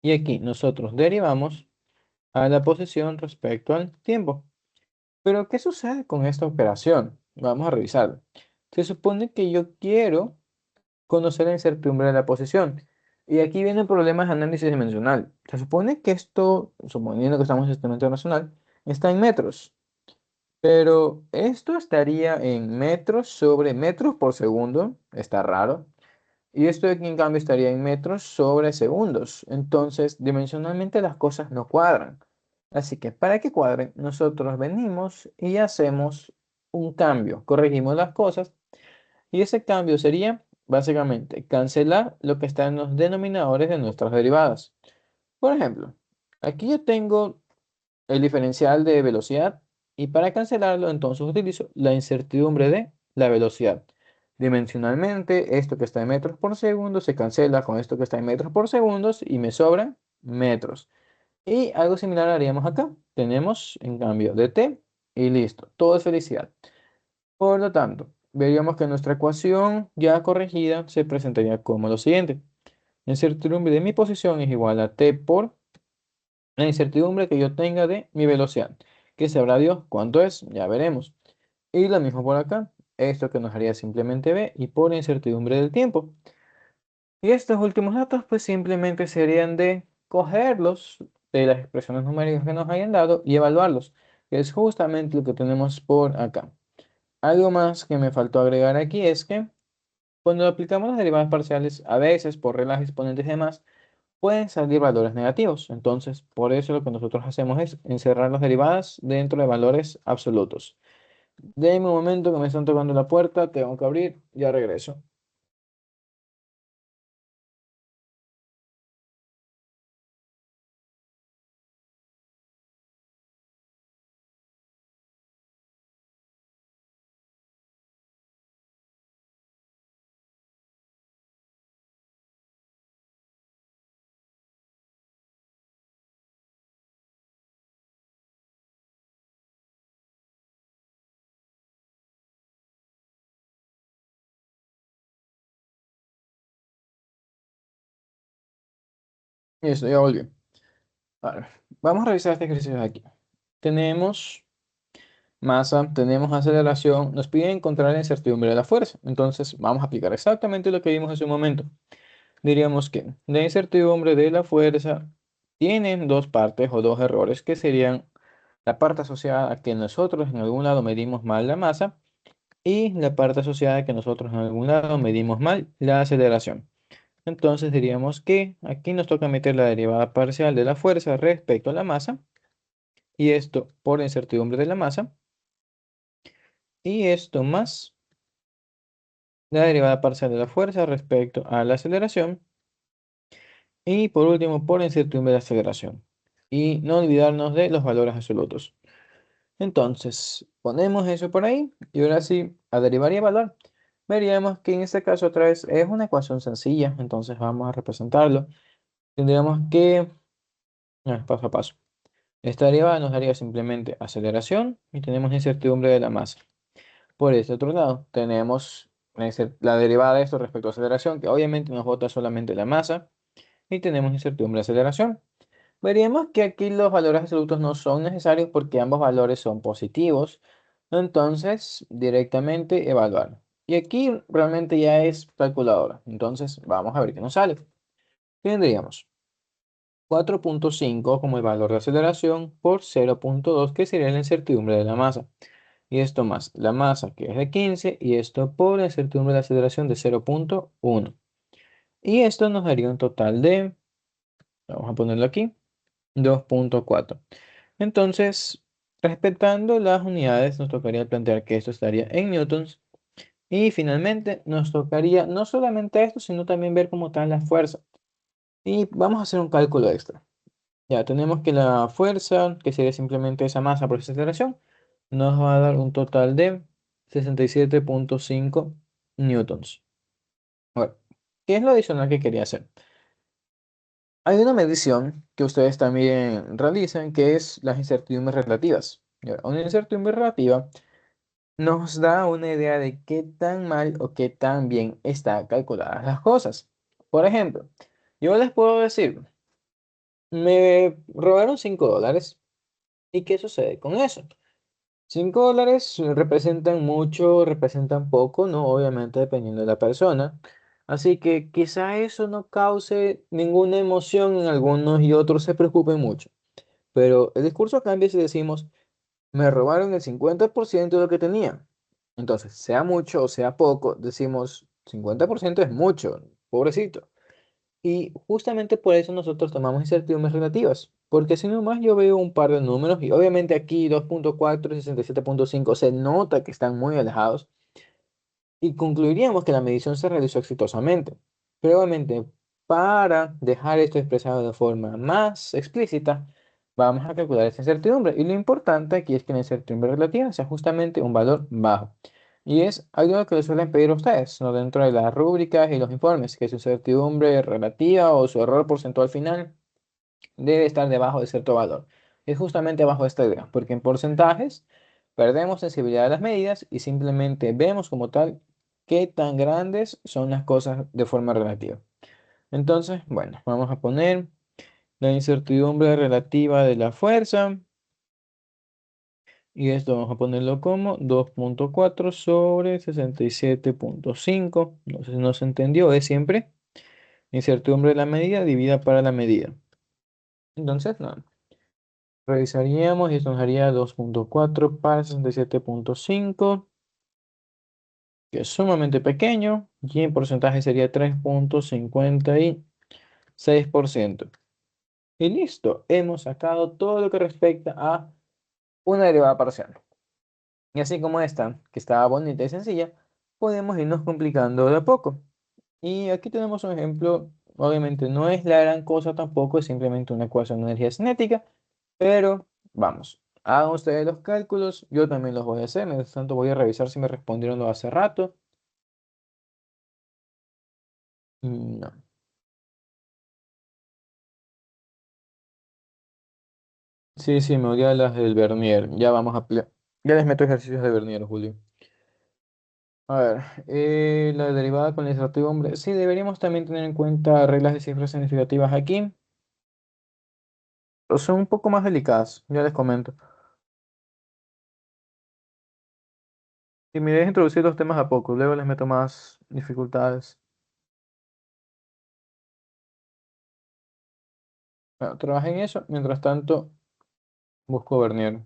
Y aquí nosotros derivamos a la posición respecto al tiempo. Pero, ¿qué sucede con esta operación? Vamos a revisarlo. Se supone que yo quiero conocer la incertidumbre de la posición. Y aquí viene el problema de análisis dimensional. Se supone que esto, suponiendo que estamos en sistema internacional, está en metros. Pero esto estaría en metros sobre metros por segundo. Está raro. Y esto aquí en cambio estaría en metros sobre segundos. Entonces, dimensionalmente las cosas no cuadran. Así que para que cuadren, nosotros venimos y hacemos un cambio. Corregimos las cosas. Y ese cambio sería básicamente cancelar lo que está en los denominadores de nuestras derivadas. Por ejemplo, aquí yo tengo el diferencial de velocidad y para cancelarlo entonces utilizo la incertidumbre de la velocidad. Dimensionalmente, esto que está en metros por segundo se cancela con esto que está en metros por segundos y me sobran metros. Y algo similar haríamos acá. Tenemos en cambio de t y listo. Todo es felicidad. Por lo tanto, veríamos que nuestra ecuación ya corregida se presentaría como lo siguiente. La incertidumbre de mi posición es igual a t por la incertidumbre que yo tenga de mi velocidad. Que sabrá Dios cuánto es, ya veremos. Y lo mismo por acá. Esto que nos haría simplemente b y por la incertidumbre del tiempo. Y estos últimos datos pues simplemente serían de cogerlos de las expresiones numéricas que nos hayan dado y evaluarlos. Que es justamente lo que tenemos por acá. Algo más que me faltó agregar aquí es que cuando aplicamos las derivadas parciales, a veces por reglas exponentes y demás, pueden salir valores negativos. Entonces, por eso lo que nosotros hacemos es encerrar las derivadas dentro de valores absolutos. Déjame un momento que me están tocando la puerta, tengo que abrir, ya regreso. Listo, ya volví. Vale, vamos a revisar este ejercicio de aquí. Tenemos masa, tenemos aceleración, nos piden encontrar la incertidumbre de la fuerza. Entonces, vamos a aplicar exactamente lo que vimos hace un momento. Diríamos que la incertidumbre de la fuerza tiene dos partes o dos errores que serían la parte asociada a que nosotros en algún lado medimos mal la masa y la parte asociada a que nosotros en algún lado medimos mal la aceleración. Entonces diríamos que aquí nos toca meter la derivada parcial de la fuerza respecto a la masa y esto por la incertidumbre de la masa y esto más la derivada parcial de la fuerza respecto a la aceleración y por último por la incertidumbre de la aceleración. Y no olvidarnos de los valores absolutos. Entonces, ponemos eso por ahí y ahora sí, a derivar y evaluar. Veríamos que en este caso otra vez es una ecuación sencilla, entonces vamos a representarlo. Tendríamos que, paso a paso. Esta derivada nos daría simplemente aceleración y tenemos incertidumbre de la masa. Por este otro lado, tenemos la derivada de esto respecto a aceleración, que obviamente nos bota solamente la masa, y tenemos incertidumbre de aceleración. Veríamos que aquí los valores absolutos no son necesarios porque ambos valores son positivos. Entonces, directamente evaluar. Y aquí realmente ya es calculadora. Entonces, vamos a ver qué nos sale. Tendríamos 4,5 como el valor de aceleración por 0,2 que sería la incertidumbre de la masa. Y esto más la masa que es de 15 y esto por la incertidumbre de aceleración de 0,1. Y esto nos daría un total de, vamos a ponerlo aquí, 2,4. Entonces, respetando las unidades, nos tocaría plantear que esto estaría en newtons. Y finalmente nos tocaría no solamente esto, sino también ver cómo está la fuerza. Y vamos a hacer un cálculo extra. Ya tenemos que la fuerza, que sería simplemente esa masa por esa aceleración, nos va a dar un total de 67,5 newtons. Bueno, ¿Qué es lo adicional que quería hacer? Hay una medición que ustedes también realizan que es las incertidumbres relativas. Ya, una incertidumbre relativa nos da una idea de qué tan mal o qué tan bien están calculadas las cosas. Por ejemplo, yo les puedo decir, me robaron $5. ¿Y qué sucede con eso? $5 representan mucho, representan poco, ¿no? Obviamente dependiendo de la persona. Así que quizá eso no cause ninguna emoción en algunos y otros se preocupen mucho. Pero el discurso cambia si decimos, me robaron el 50% de lo que tenía. Entonces, sea mucho o sea poco, decimos 50% es mucho, pobrecito. Y justamente por eso nosotros tomamos incertidumbres relativas, porque si nomás yo veo un par de números, y obviamente aquí 2.4 y 67.5 se nota que están muy alejados, y concluiríamos que la medición se realizó exitosamente. Pero obviamente, para dejar esto expresado de forma más explícita, vamos a calcular esa incertidumbre. Y lo importante aquí es que la incertidumbre relativa sea justamente un valor bajo. Y es algo que le suelen pedir a ustedes, ¿no? Dentro de las rúbricas y los informes, que su incertidumbre relativa o su error porcentual final debe estar debajo de cierto valor. Es justamente bajo esta idea, porque en porcentajes perdemos sensibilidad a las medidas y simplemente vemos como tal qué tan grandes son las cosas de forma relativa. Entonces, bueno, vamos a poner la incertidumbre relativa de la fuerza y esto vamos a ponerlo como 2.4 sobre 67.5. No sé si no se entendió, es siempre incertidumbre de la medida dividida para la medida. Entonces, no. Revisaríamos y esto nos haría 2.4 para 67.5, que es sumamente pequeño, y en porcentaje sería 3.56%. Y listo, hemos sacado todo lo que respecta a una derivada parcial. Y así como esta, que estaba bonita y sencilla, podemos irnos complicando de a poco. Y aquí tenemos un ejemplo, obviamente no es la gran cosa tampoco, es simplemente una ecuación de energía cinética, pero vamos, hagan ustedes los cálculos, yo también los voy a hacer, mientras tanto voy a revisar si me respondieron lo hace rato. No. Sí, sí, me olvidé las del Bernier, ya vamos a... Ya les meto ejercicios de Bernier, Julio. A ver, la derivada con el incertidumbre, sí, deberíamos también tener en cuenta reglas de cifras significativas aquí, pero son un poco más delicadas, ya les comento. Y me idea es introducir los temas a poco, luego les meto más dificultades. Bueno, trabajé en eso, mientras tanto busco Bernier.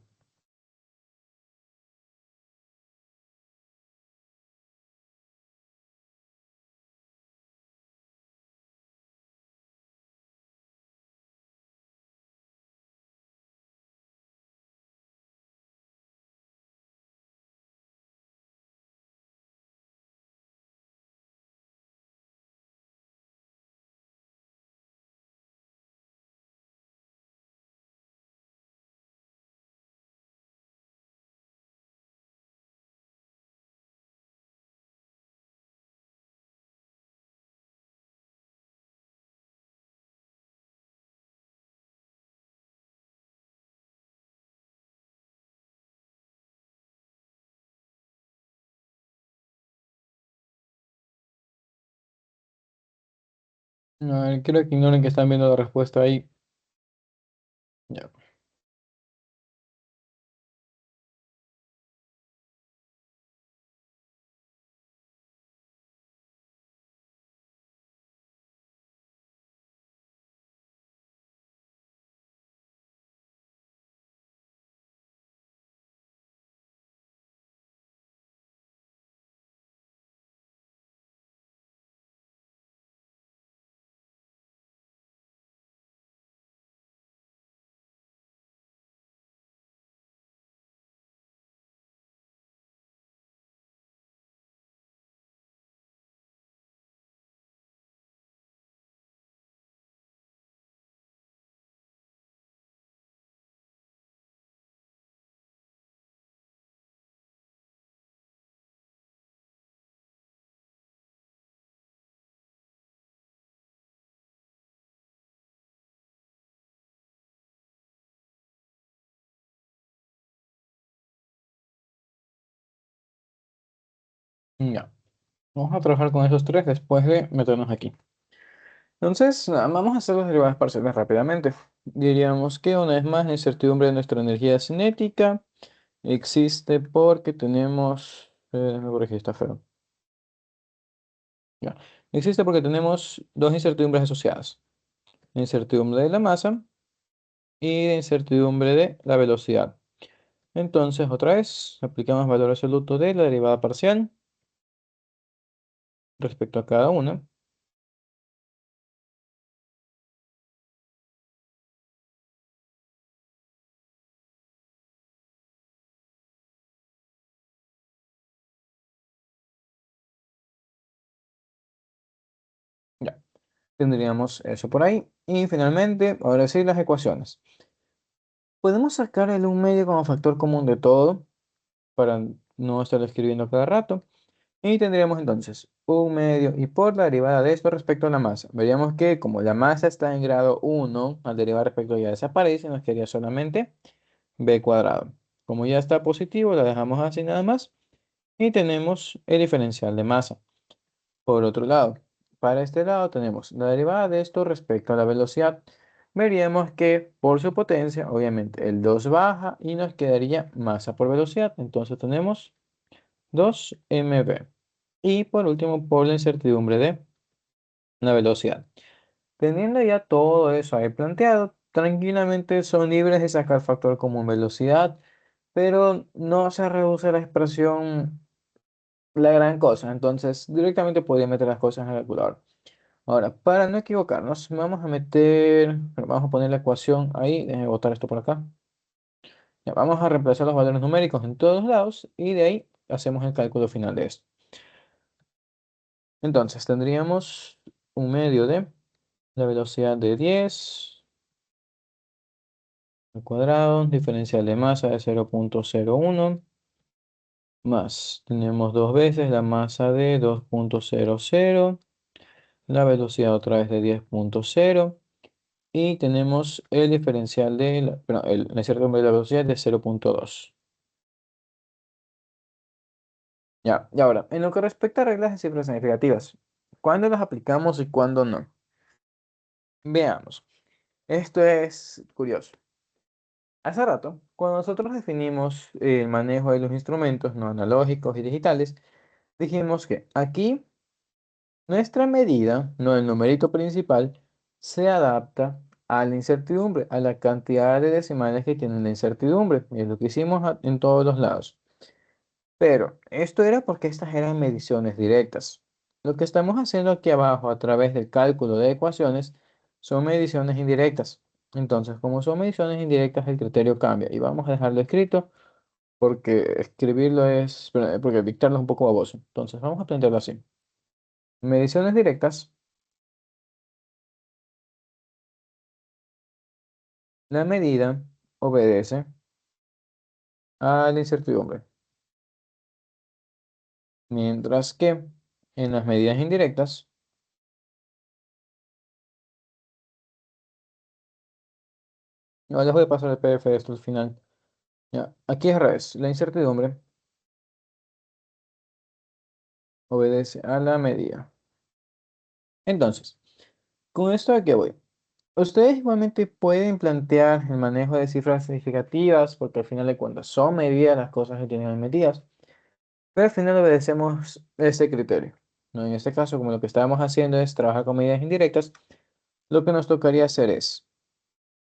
A ver, creo que ignoren que están viendo la respuesta ahí. Ya. Ya, vamos a trabajar con esos tres después de meternos aquí. Entonces, vamos a hacer las derivadas parciales rápidamente. Diríamos que una vez más la incertidumbre de nuestra energía cinética existe porque tenemos... me corregí, está feo. Ya. Existe porque tenemos dos incertidumbres asociadas. La incertidumbre de la masa y la incertidumbre de la velocidad. Entonces, otra vez, aplicamos valor absoluto de la derivada parcial respecto a cada una. Ya, tendríamos eso por ahí. Y finalmente, ahora sí, las ecuaciones. Podemos sacar el 1 medio como factor común de todo para no estar escribiendo cada rato. Y tendríamos entonces 1 medio y por la derivada de esto respecto a la masa. Veríamos que como la masa está en grado 1, al derivar respecto ya desaparece, nos quedaría solamente b cuadrado. Como ya está positivo, la dejamos así nada más. Y tenemos el diferencial de masa. Por otro lado, para este lado tenemos la derivada de esto respecto a la velocidad. Veríamos que por su potencia, obviamente el 2 baja y nos quedaría masa por velocidad. Entonces tenemos 2mv. Y por último, por la incertidumbre de la velocidad. Teniendo ya todo eso ahí planteado, tranquilamente son libres de sacar factor común velocidad, pero no se reduce la expresión la gran cosa. Entonces, directamente podría meter las cosas en el calculador. Ahora, para no equivocarnos, vamos a meter, vamos a poner la ecuación ahí, déjenme botar esto por acá. Ya, vamos a reemplazar los valores numéricos en todos lados y de ahí hacemos el cálculo final de esto. Entonces, tendríamos un medio de la velocidad de 10 al cuadrado, diferencial de masa de 0,01, más tenemos dos veces la masa de 2,00, la velocidad otra vez de 10,0 y tenemos el diferencial de perdón, la incertidumbre de la velocidad de 0,2. Ya, y ahora, en lo que respecta a reglas de cifras significativas, ¿cuándo las aplicamos y cuándo no? Veamos, esto es curioso. Hace rato, cuando nosotros definimos el manejo de los instrumentos no analógicos y digitales, dijimos que aquí nuestra medida, no el numerito principal, se adapta a la incertidumbre, a la cantidad de decimales que tiene la incertidumbre. Y es lo que hicimos en todos los lados. Pero esto era porque estas eran mediciones directas. Lo que estamos haciendo aquí abajo a través del cálculo de ecuaciones son mediciones indirectas. Entonces, como son mediciones indirectas, el criterio cambia. Y vamos a dejarlo escrito porque escribirlo es, porque dictarlo es un poco baboso. Entonces, vamos a plantearlo así. Mediciones directas, la medida obedece a la incertidumbre. Mientras que en las medidas indirectas, no les voy a pasar el PDF de esto al final. Ya, aquí es al revés. La incertidumbre obedece a la medida. Entonces, con esto a qué voy. Ustedes igualmente pueden plantear el manejo de cifras significativas, porque al final de cuentas son medidas las cosas que tienen medidas, pero al final obedecemos este criterio. ¿No? En este caso, como lo que estábamos haciendo es trabajar con medidas indirectas, lo que nos tocaría hacer es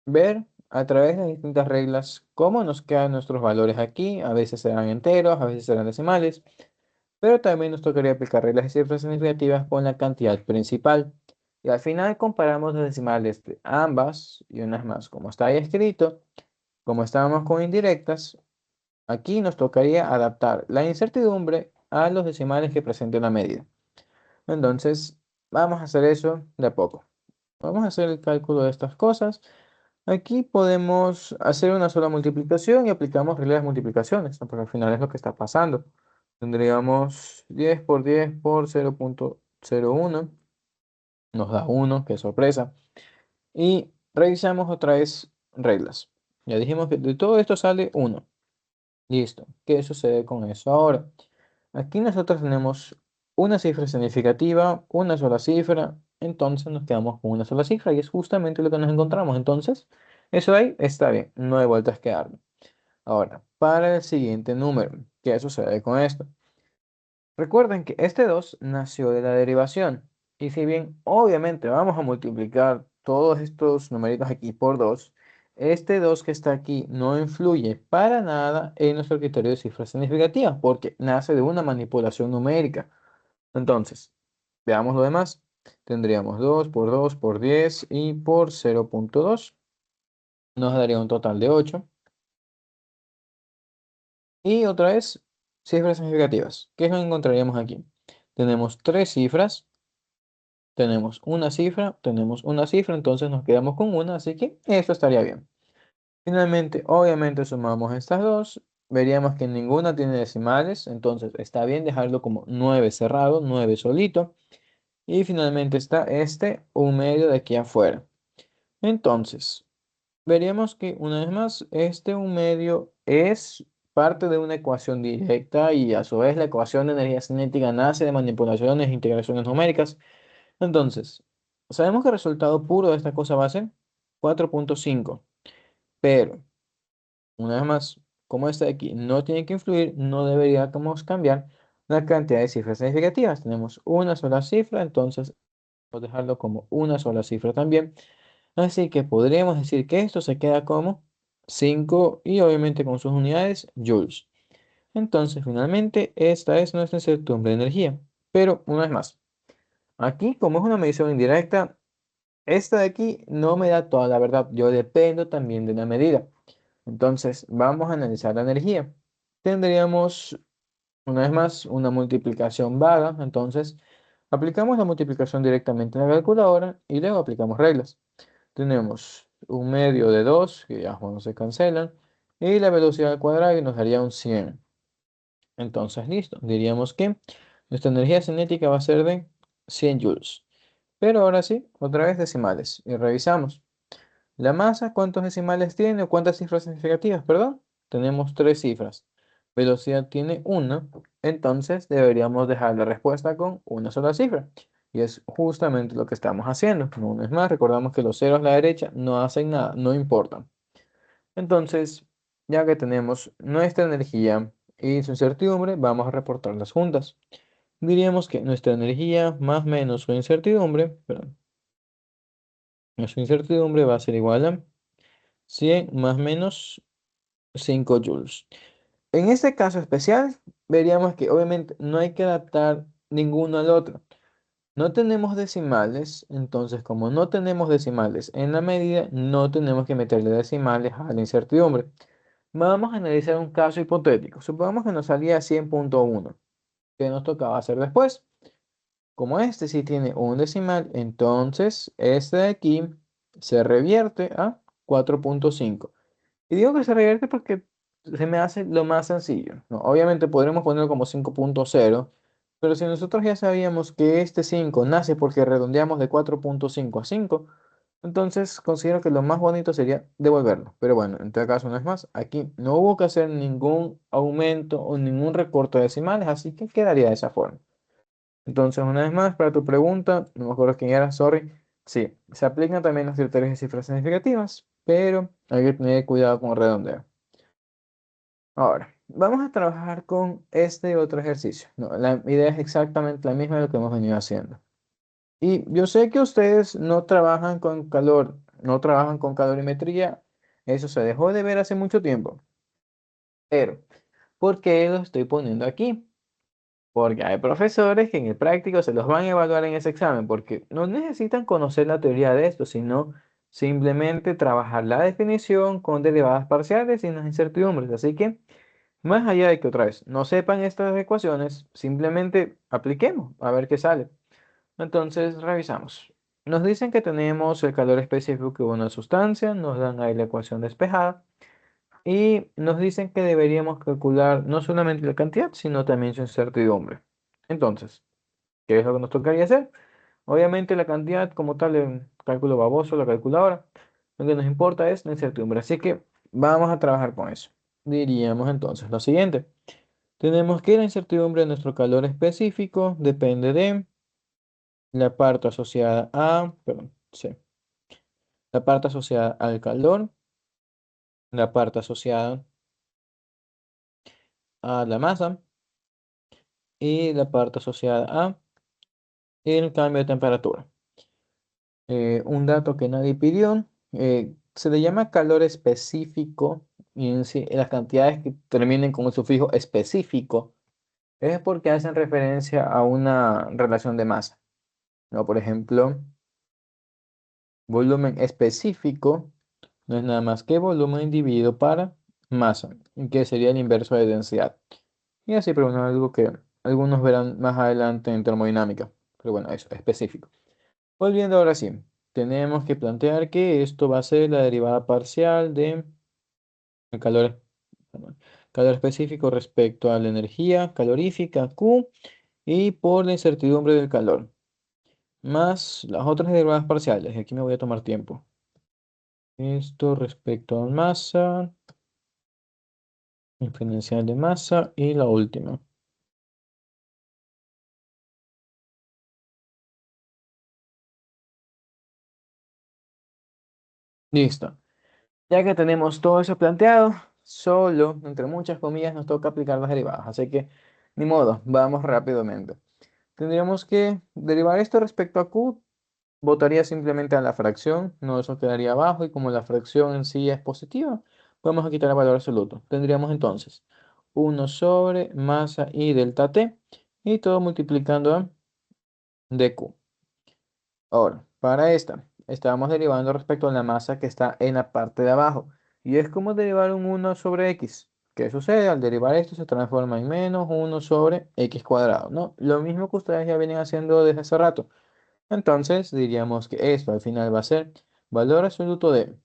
ver a través de distintas reglas cómo nos quedan nuestros valores aquí. A veces serán enteros, a veces serán decimales. Pero también nos tocaría aplicar reglas de cifras significativas con la cantidad principal. Y al final comparamos los decimales de ambas y unas más. Como está ahí escrito, como estábamos con indirectas, aquí nos tocaría adaptar la incertidumbre a los decimales que presente la medida. Entonces, vamos a hacer eso de a poco. Vamos a hacer el cálculo de estas cosas. Aquí podemos hacer una sola multiplicación y aplicamos reglas de multiplicaciones, ¿no? Porque al final es lo que está pasando. Tendríamos 10 por 10 por 0,01, nos da 1, qué sorpresa. Y revisamos otra vez reglas. Ya dijimos que de todo esto sale 1. Listo. ¿Qué sucede con eso ahora? Aquí nosotros tenemos una cifra significativa, una sola cifra, entonces nos quedamos con una sola cifra y es justamente lo que nos encontramos. Entonces, eso ahí está bien, no hay vueltas que darle. Ahora, para el siguiente número, ¿qué sucede con esto? Recuerden que este 2 nació de la derivación y si bien obviamente vamos a multiplicar todos estos numeritos aquí por 2, este 2 que está aquí no influye para nada en nuestro criterio de cifras significativas porque nace de una manipulación numérica. Entonces, veamos lo demás. Tendríamos 2 por 2 por 10 y por 0,2. Nos daría un total de 8. Y otra vez, cifras significativas. ¿Qué es lo que encontraríamos aquí? Tenemos tres cifras. Tenemos una cifra, entonces nos quedamos con una, así que eso estaría bien. Finalmente, obviamente sumamos estas dos, veríamos que ninguna tiene decimales, entonces está bien dejarlo como 9 cerrado, 9 solito. Y finalmente está este un medio de aquí afuera. Entonces, veríamos que una vez más, este un medio es parte de una ecuación directa y a su vez la ecuación de energía cinética nace de manipulaciones e integraciones numéricas. Entonces, sabemos que el resultado puro de esta cosa va a ser 4,5, pero una vez más, como este de aquí no tiene que influir, no deberíamos cambiar la cantidad de cifras significativas. Tenemos una sola cifra, entonces vamos a dejarlo como una sola cifra también. Así que podríamos decir que esto se queda como 5 y obviamente con sus unidades joules. Entonces, finalmente, esta es nuestra incertidumbre de energía. Pero, una vez más, aquí como es una medición indirecta, esta de aquí no me da toda la verdad, yo dependo también de la medida. Entonces, vamos a analizar la energía. Tendríamos, una vez más, una multiplicación vaga. Entonces, aplicamos la multiplicación directamente en la calculadora y luego aplicamos reglas. Tenemos un medio de 2 que ya bueno, se cancelan, y la velocidad al cuadrado y nos daría un 100. Entonces, listo. Diríamos que nuestra energía cinética va a ser de 100 joules. Pero ahora sí, otra vez decimales. Y revisamos. La masa, ¿cuántos decimales tiene o cuántas cifras significativas? Perdón. Tenemos tres cifras. Velocidad tiene una. Entonces deberíamos dejar la respuesta con una sola cifra. Y es justamente lo que estamos haciendo. Una vez más, recordamos que los ceros a la derecha no hacen nada, no importan. Entonces, ya que tenemos nuestra energía y su incertidumbre, vamos a reportarlas juntas. Diríamos que nuestra energía más menos su incertidumbre, perdón, su incertidumbre va a ser igual a 100 más menos 5 joules. En este caso especial, veríamos que obviamente no hay que adaptar ninguno al otro. No tenemos decimales, entonces como no tenemos decimales en la medida, no tenemos que meterle decimales a la incertidumbre. Vamos a analizar un caso hipotético. Supongamos que nos salía 100,1. ¿Qué nos tocaba hacer después? Como este sí tiene un decimal, entonces este de aquí se revierte a 4,5. Y digo que se revierte porque se me hace lo más sencillo, ¿no? Obviamente podremos ponerlo como 5,0, pero si nosotros ya sabíamos que este 5 nace porque redondeamos de 4,5 a 5, entonces considero que lo más bonito sería devolverlo. Pero bueno, en todo caso, una vez más, aquí no hubo que hacer ningún aumento o ningún recorte de decimales, así que quedaría de esa forma. Entonces, una vez más, para tu pregunta, no me acuerdo quién era, sorry. Sí, se aplican también los criterios de cifras significativas, pero hay que tener cuidado con el redondeo. Ahora, vamos a trabajar con este otro ejercicio. No, la idea es exactamente la misma de lo que hemos venido haciendo. Y yo sé que ustedes no trabajan con calor, no trabajan con calorimetría. Eso se dejó de ver hace mucho tiempo. Pero, ¿por qué lo estoy poniendo aquí? Porque hay profesores que en el práctico se los van a evaluar en ese examen, porque no necesitan conocer la teoría de esto, sino simplemente trabajar la definición con derivadas parciales y las incertidumbres. Así que, más allá de que otra vez no sepan estas ecuaciones, simplemente apliquemos a ver qué sale. Entonces, revisamos. Nos dicen que tenemos el calor específico de una sustancia, nos dan ahí la ecuación despejada. Y nos dicen que deberíamos calcular no solamente la cantidad, sino también su incertidumbre. Entonces, ¿qué es lo que nos tocaría hacer? Obviamente la cantidad como tal en cálculo baboso, la calculadora, lo que nos importa es la incertidumbre. Así que vamos a trabajar con eso. Diríamos entonces lo siguiente. Tenemos que la incertidumbre de nuestro calor específico depende de la parte asociada a, perdón, sí, la parte asociada al calor, la parte asociada a la masa y la parte asociada a el cambio de temperatura. Un dato que nadie pidió, se le llama calor específico y en sí, las cantidades que terminen con el sufijo específico es porque hacen referencia a una relación de masa, ¿no? Por ejemplo, volumen específico no es nada más que volumen dividido para masa, que sería el inverso de densidad. Y así, pero bueno, algo que algunos verán más adelante en termodinámica. Pero bueno, eso, específico. Volviendo ahora sí, tenemos que plantear que esto va a ser la derivada parcial de el perdón, calor específico respecto a la energía calorífica Q y por la incertidumbre del calor, más las otras derivadas parciales. Aquí me voy a tomar tiempo. Esto respecto a masa, exponencial de masa y la última. Listo. Ya que tenemos todo eso planteado, solo, entre muchas comillas, nos toca aplicar las derivadas. Así que, ni modo, vamos rápidamente. Tendríamos que derivar esto respecto a Q, botaría simplemente a la fracción, no, eso quedaría abajo, y como la fracción en sí es positiva, vamos a quitar el valor absoluto. Tendríamos entonces 1 sobre masa y delta T, y todo multiplicando a dQ. Ahora, para esta, estábamos derivando respecto a la masa que está en la parte de abajo. Y es como derivar un 1 sobre x. ¿Qué sucede? Al derivar esto se transforma en menos 1 sobre x², ¿no? Lo mismo que ustedes ya vienen haciendo desde hace rato. Entonces, diríamos que esto al final va a ser valor absoluto de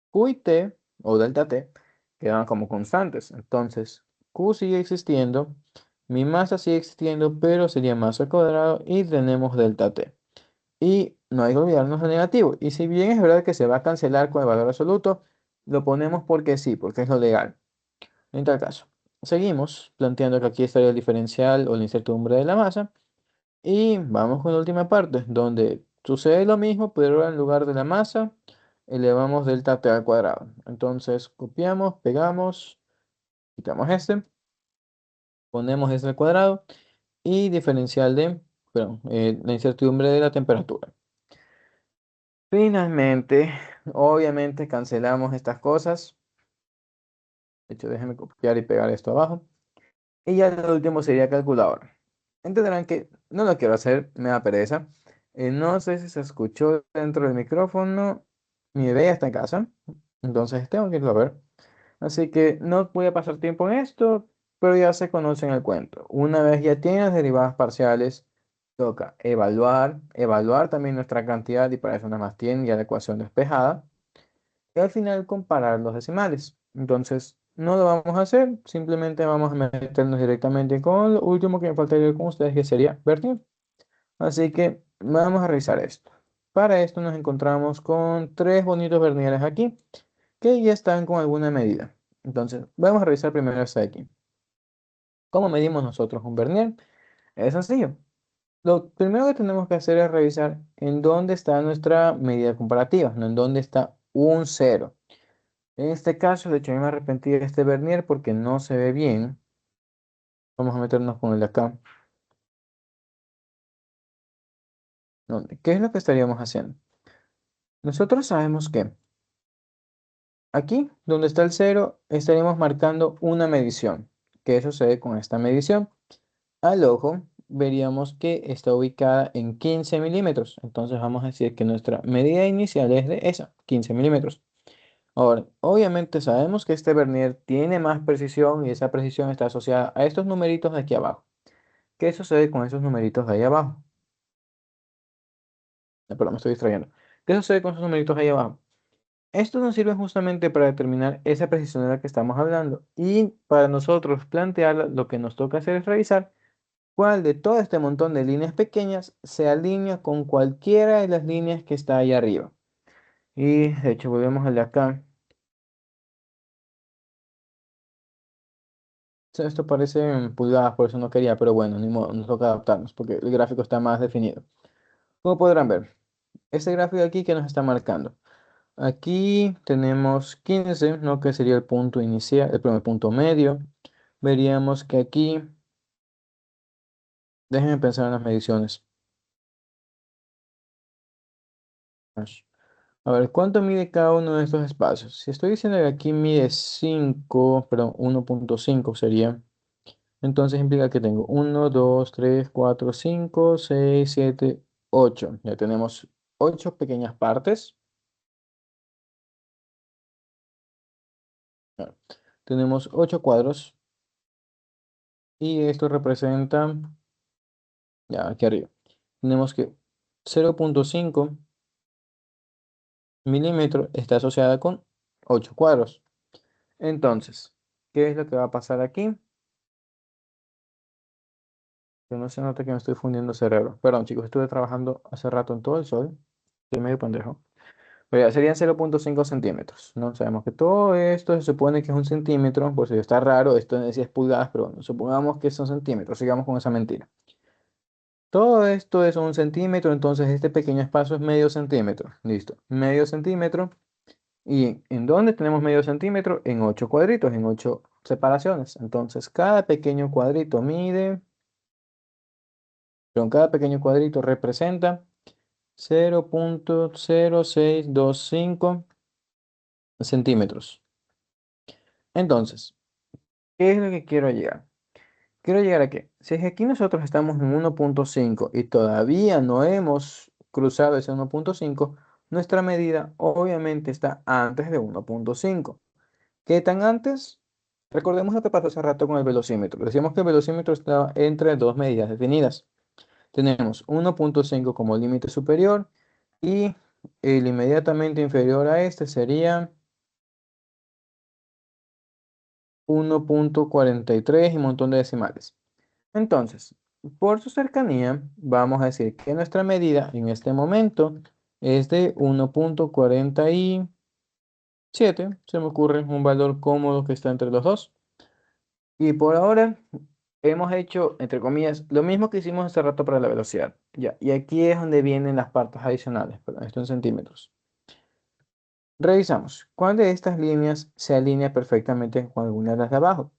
q y t, o delta t, quedan como constantes. Entonces, q sigue existiendo, mi masa sigue existiendo, pero sería masa al cuadrado y tenemos delta t. Y no hay que olvidarnos lo negativo. Y si bien es verdad que se va a cancelar con el valor absoluto, lo ponemos porque sí, porque es lo legal. En tal caso, seguimos planteando que aquí estaría el diferencial o la incertidumbre de la masa. Y vamos con la última parte, donde sucede lo mismo, pero ahora en lugar de la masa, elevamos delta t al cuadrado. Entonces, copiamos, pegamos, quitamos este, ponemos este al cuadrado y diferencial de, perdón, la incertidumbre de la temperatura. Finalmente, obviamente cancelamos estas cosas. De hecho, déjenme copiar y pegar esto abajo. Y ya lo último sería calculador. Entenderán que no lo quiero hacer, me da pereza. No sé si se escuchó dentro del micrófono. Mi bebé ya está en casa, entonces tengo que irlo a ver. Así que no voy a pasar tiempo en esto, pero ya se conocen el cuento. Una vez ya tienes las derivadas parciales, toca evaluar también nuestra cantidad y para eso nada más tienen ya la ecuación despejada. Y al final comparar los decimales. Entonces, no lo vamos a hacer, simplemente vamos a meternos directamente con lo último que me faltaría con ustedes, que sería vertier. Así que vamos a revisar esto. Para esto nos encontramos con tres bonitos vernieres aquí, que ya están con alguna medida. Entonces, vamos a revisar primero este de aquí. ¿Cómo medimos nosotros un vernier? Es sencillo. Lo primero que tenemos que hacer es revisar en dónde está nuestra medida comparativa, no en dónde está un cero. En este caso, de hecho, a mí me arrepentí de este vernier porque no se ve bien. Vamos a meternos con el de acá. ¿Qué es lo que estaríamos haciendo? Nosotros sabemos que aquí, donde está el cero, estaríamos marcando una medición. ¿Qué sucede con esta medición? Al ojo, veríamos que está ubicada en 15 milímetros. Entonces vamos a decir que nuestra medida inicial es de esa, 15 milímetros. Ahora, obviamente sabemos que este vernier tiene más precisión y esa precisión está asociada a estos numeritos de aquí abajo. ¿Qué sucede con esos numeritos de ahí abajo? Perdón, me estoy distrayendo. ¿Qué sucede con esos numeritos ahí abajo? Estos nos sirven justamente para determinar esa precisión de la que estamos hablando. Y para nosotros plantearla, lo que nos toca hacer es revisar cuál de todo este montón de líneas pequeñas se alinea con cualquiera de las líneas que está ahí arriba. Y de hecho, volvemos al de acá. Esto parece en pulgadas, por eso no quería, pero bueno, ni modo, nos toca adaptarnos porque el gráfico está más definido. Como podrán ver, este gráfico aquí que nos está marcando. Aquí tenemos 15, ¿no? Que sería el punto inicial, el primer punto medio. Veríamos que aquí, déjenme pensar en las mediciones. A ver, ¿cuánto mide cada uno de estos espacios? Si estoy diciendo que aquí mide 5, perdón, 1.5 sería. Entonces implica que tengo 1, 2, 3, 4, 5, 6, 7, 8. Ya tenemos 8 pequeñas partes. Ah, tenemos 8 cuadros y esto representa, ya aquí arriba, tenemos que 0.5 milímetros está asociada con 8 cuadros. Entonces, ¿qué es lo que va a pasar aquí? Que no se nota que me estoy fundiendo cerebro. Perdón, chicos, estuve trabajando hace rato en todo el sol. Estoy medio pendejo. Pero ya serían 0.5 centímetros, ¿no? Sabemos que todo esto se supone que es un centímetro, por si está raro, esto decía es pulgadas, pero bueno, supongamos que son centímetros, sigamos con esa mentira. Todo esto es un centímetro, entonces este pequeño espacio es medio centímetro. Listo, medio centímetro. ¿Y en dónde tenemos medio centímetro? En 8 cuadritos, en 8 separaciones. Entonces cada pequeño cuadrito mide, cada pequeño cuadrito representa 0.0625 centímetros. Entonces, ¿qué es lo que quiero llegar? Quiero llegar a que, si es que aquí nosotros estamos en 1.5 y todavía no hemos cruzado ese 1.5, nuestra medida obviamente está antes de 1.5. ¿Qué tan antes? Recordemos lo que pasó hace rato con el velocímetro. Decíamos que el velocímetro estaba entre dos medidas definidas. Tenemos 1.5 como límite superior y el inmediatamente inferior a este sería 1.43 y un montón de decimales. Entonces, por su cercanía, vamos a decir que nuestra medida en este momento es de 1.47. Se me ocurre un valor cómodo que está entre los dos. Y por ahora hemos hecho, entre comillas, lo mismo que hicimos hace rato para la velocidad. Ya, y aquí es donde vienen las partes adicionales, perdón, esto en centímetros. Revisamos, ¿cuál de estas líneas se alinea perfectamente con alguna de las de abajo?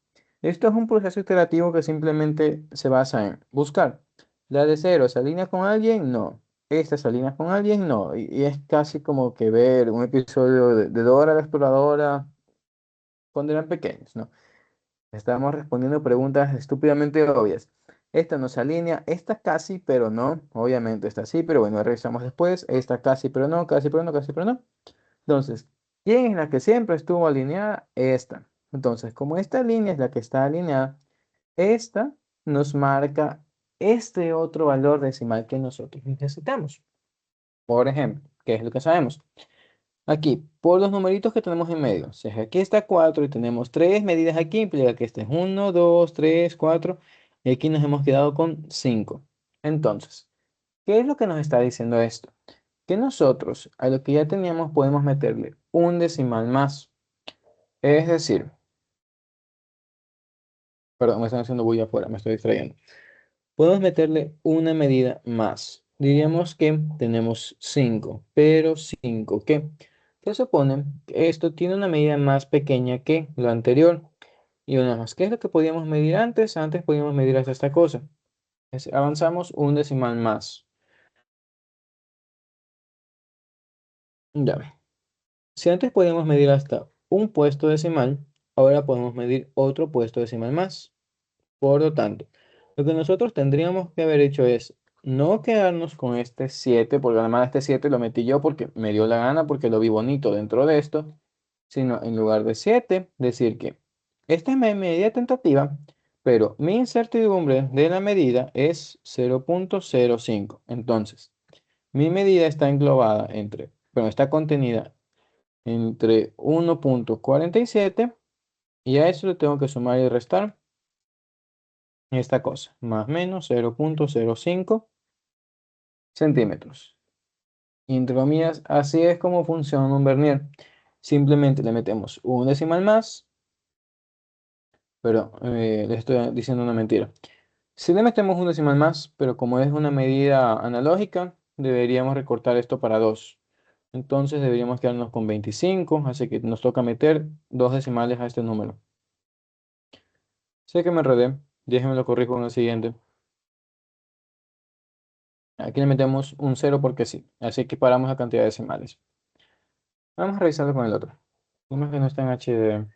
Esto es un proceso iterativo que simplemente se basa en buscar. La de cero, ¿se alinea con alguien? No. Esta se alinea con alguien, no. Y es casi como que ver un episodio de Dora la Exploradora cuando eran pequeños, ¿no? Estamos respondiendo preguntas estúpidamente obvias. Esta no se alinea, esta casi, pero no. Obviamente esta sí, pero bueno, revisamos después. Esta casi, pero no, casi, pero no, casi, pero no. Entonces, ¿quién es la que siempre estuvo alineada? Esta. Entonces, como esta línea es la que está alineada, esta nos marca este otro valor decimal que nosotros necesitamos. Por ejemplo, ¿qué es lo que sabemos? Aquí, por los numeritos que tenemos en medio. Si aquí está 4 y tenemos 3 medidas aquí, implica que este es 1, 2, 3, 4. Y aquí nos hemos quedado con 5. Entonces, ¿qué es lo que nos está diciendo esto? Que nosotros a lo que ya teníamos podemos meterle un decimal más. Es decir, perdón, me están haciendo bulla afuera, me estoy distrayendo. Podemos meterle una medida más. Diríamos que tenemos 5, pero 5 ¿qué? Se supone que esto tiene una medida más pequeña que lo anterior. Y una más, ¿qué es lo que podíamos medir antes? Antes podíamos medir hasta esta cosa. Avanzamos un decimal más. Ya ve. Si antes podíamos medir hasta un puesto decimal, ahora podemos medir otro puesto decimal más. Por lo tanto, lo que nosotros tendríamos que haber hecho es no quedarnos con este 7 porque además este 7 lo metí yo porque me dio la gana, porque lo vi bonito dentro de esto, sino en lugar de 7 decir que esta es mi medida tentativa, pero mi incertidumbre de la medida es 0.05. Entonces, mi medida está englobada entre, bueno, está contenida entre 1.47 y a eso le tengo que sumar y restar esta cosa, más o menos 0.05 centímetros. Y entre comillas, así es como funciona un vernier. Simplemente le metemos un decimal más Pero les estoy diciendo una mentira. Si le metemos un decimal más, pero como es una medida analógica, deberíamos recortar esto para 2. Entonces deberíamos quedarnos con 25, así que nos toca meter dos decimales a este número. Sé que me enredé, déjenme lo corrijo en el siguiente. Aquí le metemos un cero porque sí, así que paramos la cantidad de decimales. Vamos a revisarlo con el otro. Uno que no está en HD.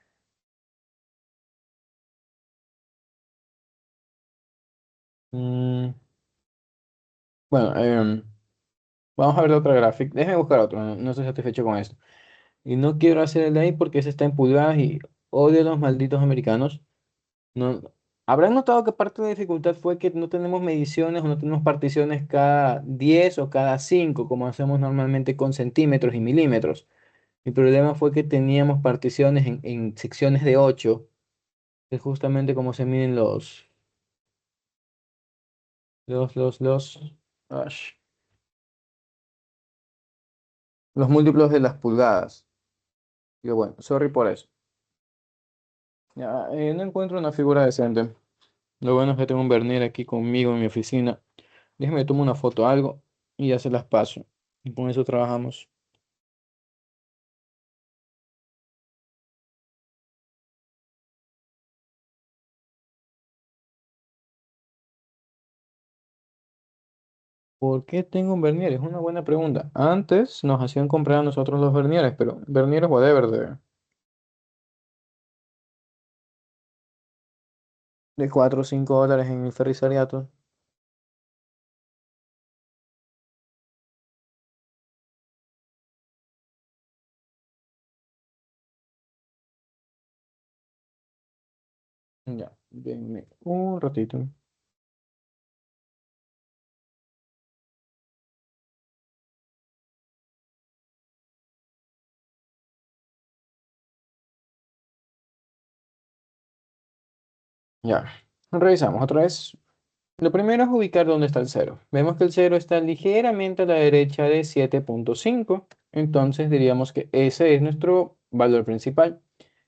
Mm, bueno, vamos a ver otra gráfica. Déjenme buscar otro, no estoy satisfecho con esto. Y no quiero hacer el de ahí porque ese está en pulgadas y odio a los malditos americanos. No, habrán notado que parte de la dificultad fue que no tenemos mediciones o no tenemos particiones cada 10 o cada 5 como hacemos normalmente con centímetros y milímetros. Mi problema fue que teníamos particiones en secciones de 8, que es justamente como se miden los, ash, los múltiplos de las pulgadas. Digo, bueno, sorry por eso. Ya, no encuentro una figura decente. Lo bueno es que tengo un Vernier aquí conmigo en mi oficina. Déjeme tomar una foto o algo y ya se las paso. Y con eso trabajamos. ¿Por qué tengo un Vernier? Es una buena pregunta. Antes nos hacían comprar a nosotros los Vernieres, pero Vernieres whatever de 4 o 5 dólares en el Ferrisariato. Ya, denme un ratito. Ya, revisamos otra vez. Lo primero es ubicar dónde está el cero. Vemos que el cero está ligeramente a la derecha de 7,5. Entonces diríamos que ese es nuestro valor principal,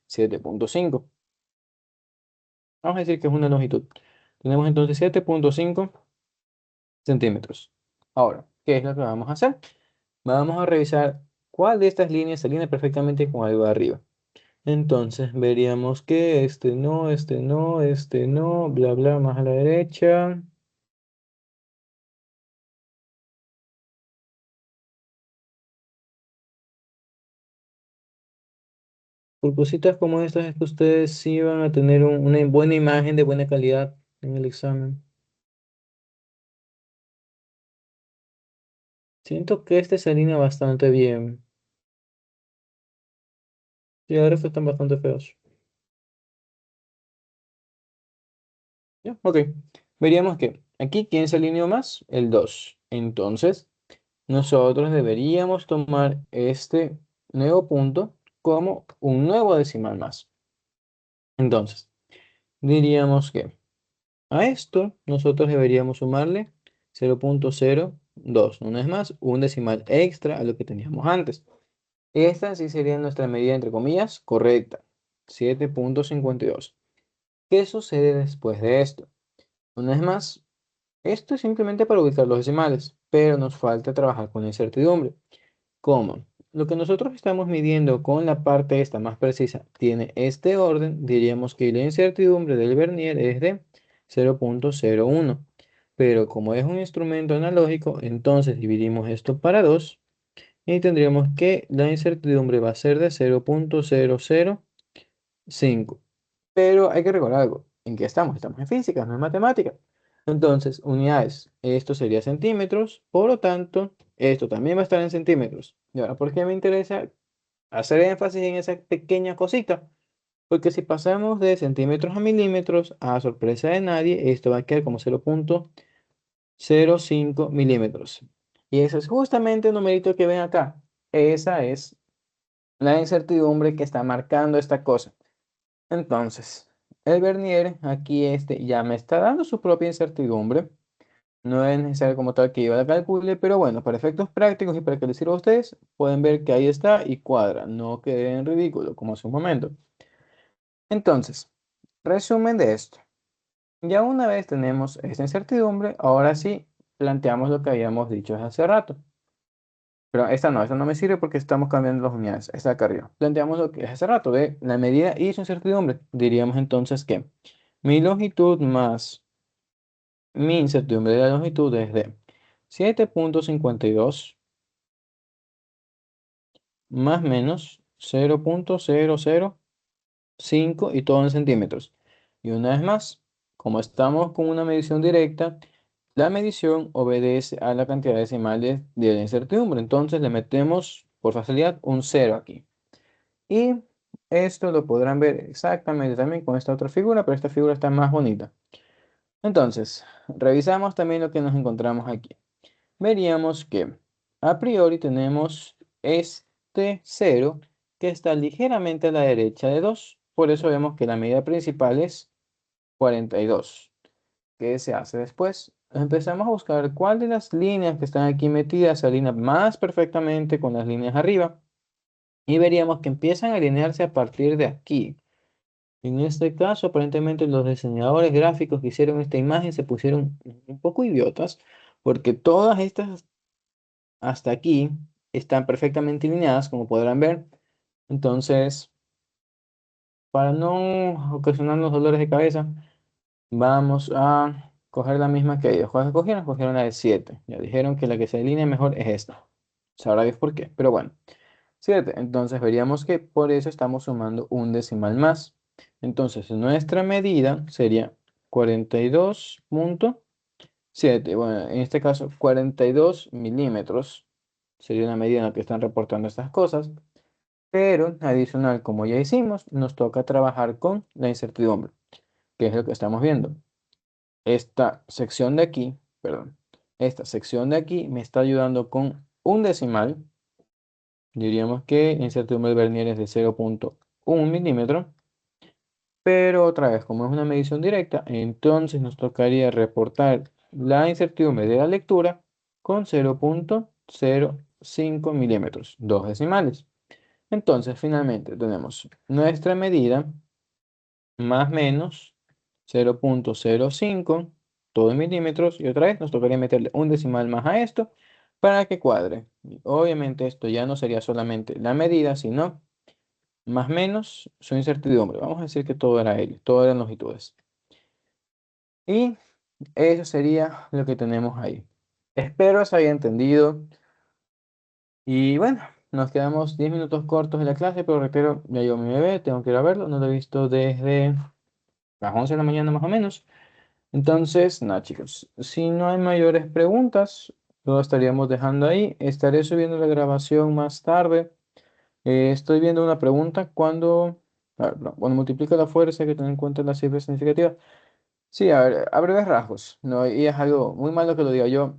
7,5. Vamos a decir que es una longitud. Tenemos entonces 7,5 centímetros. Ahora, ¿qué es lo que vamos a hacer? Vamos a revisar cuál de estas líneas se alinea perfectamente con algo de arriba. Entonces veríamos que este no, este no, este no, bla, bla, más a la derecha. Por cositas como estas es que ustedes sí van a tener una buena imagen de buena calidad en el examen. Siento que este se alinea bastante bien. Y ahora estos están bastante feos. ¿Ya? Ok. Veríamos que aquí, ¿quién se alineó más? El 2. Entonces, nosotros deberíamos tomar este nuevo punto como un nuevo decimal más. Entonces, diríamos que a esto nosotros deberíamos sumarle 0,02. Una vez más, un decimal extra a lo que teníamos antes. Esta sí sería nuestra medida, entre comillas, correcta. 7,52. ¿Qué sucede después de esto? Una vez más, esto es simplemente para ubicar los decimales, pero nos falta trabajar con la incertidumbre. ¿Cómo? Lo que nosotros estamos midiendo con la parte esta más precisa tiene este orden, diríamos que la incertidumbre del vernier es de 0,01. Pero como es un instrumento analógico, entonces dividimos esto para 2 y tendríamos que la incertidumbre va a ser de 0,005. Pero hay que recordar algo. ¿En qué estamos? Estamos en física, no en matemática. Entonces, unidades. Esto sería centímetros. Por lo tanto, esto también va a estar en centímetros. Y ahora, ¿por qué me interesa hacer énfasis en esa pequeña cosita? Porque si pasamos de centímetros a milímetros, a sorpresa de nadie, esto va a quedar como 0,05 milímetros. Y ese es justamente el numerito que ven acá. Esa es la incertidumbre que está marcando esta cosa. Entonces, el Vernier, aquí este ya me está dando su propia incertidumbre. No es necesario como tal que yo la calcule, pero bueno, para efectos prácticos y para que les sirva a ustedes, pueden ver que ahí está y cuadra. No quede en ridículo, como hace un momento. Entonces, resumen de esto. Ya una vez tenemos esta incertidumbre, ahora sí planteamos lo que habíamos dicho hace rato. Pero esta no me sirve porque estamos cambiando las unidades. Esta de acá arriba. Planteamos lo que es hace rato, de la medida y su incertidumbre. Diríamos entonces que mi longitud más mi incertidumbre de la longitud es de 7,52 más menos 0,005 y todo en centímetros. Y una vez más, como estamos con una medición directa, la medición obedece a la cantidad decimales de la incertidumbre. Entonces le metemos por facilidad un cero aquí. Y esto lo podrán ver exactamente también con esta otra figura, pero esta figura está más bonita. Entonces, revisamos también lo que nos encontramos aquí. Veríamos que a priori tenemos este cero que está ligeramente a la derecha de 2. Por eso vemos que la medida principal es 42. ¿Qué se hace después? Empezamos a buscar cuál de las líneas que están aquí metidas se alinea más perfectamente con las líneas arriba. Y veríamos que empiezan a alinearse a partir de aquí. En este caso, aparentemente los diseñadores gráficos que hicieron esta imagen se pusieron un poco idiotas, porque todas estas hasta aquí están perfectamente alineadas, como podrán ver. Entonces, para no ocasionarnos dolores de cabeza, vamos a coger la misma que ellos. ¿Cuál escogieron? Escogieron la de 7. Ya dijeron que la que se alinea mejor es esta. Sabrá Dios por qué, pero bueno. 7. Entonces veríamos que por eso estamos sumando un decimal más. Entonces nuestra medida sería 42,7. Bueno, en este caso 42 milímetros. Sería una medida en la que están reportando estas cosas. Pero adicional, como ya hicimos, nos toca trabajar con la incertidumbre, que es lo que estamos viendo. Esta sección de aquí, perdón, esta sección de aquí me está ayudando con un decimal. Diríamos que la incertidumbre del vernier es de 0,1 milímetro, pero otra vez, como es una medición directa, entonces nos tocaría reportar la incertidumbre de la lectura con 0,05 milímetros, dos decimales. Entonces, finalmente tenemos nuestra medida más menos 0,05, todo en milímetros, y otra vez nos tocaría meterle un decimal más a esto para que cuadre. Y obviamente esto ya no sería solamente la medida, sino más menos su incertidumbre. Vamos a decir que todo era L, todo eran longitudes. Y eso sería lo que tenemos ahí. Espero se haya entendido. Y bueno, nos quedamos 10 minutos cortos de la clase, pero reitero, ya yo mi bebé, tengo que ir a verlo. No lo he visto desde las 11 de la mañana más o menos. Entonces, nada chicos, si no hay mayores preguntas, lo estaríamos dejando ahí. Estaré subiendo la grabación más tarde. Estoy viendo una pregunta cuando, a ver, no, cuando multiplica la fuerza hay que tener en cuenta las cifras significativas. Sí, a ver, a breves rasgos, ¿no? Y es algo muy malo que lo diga yo.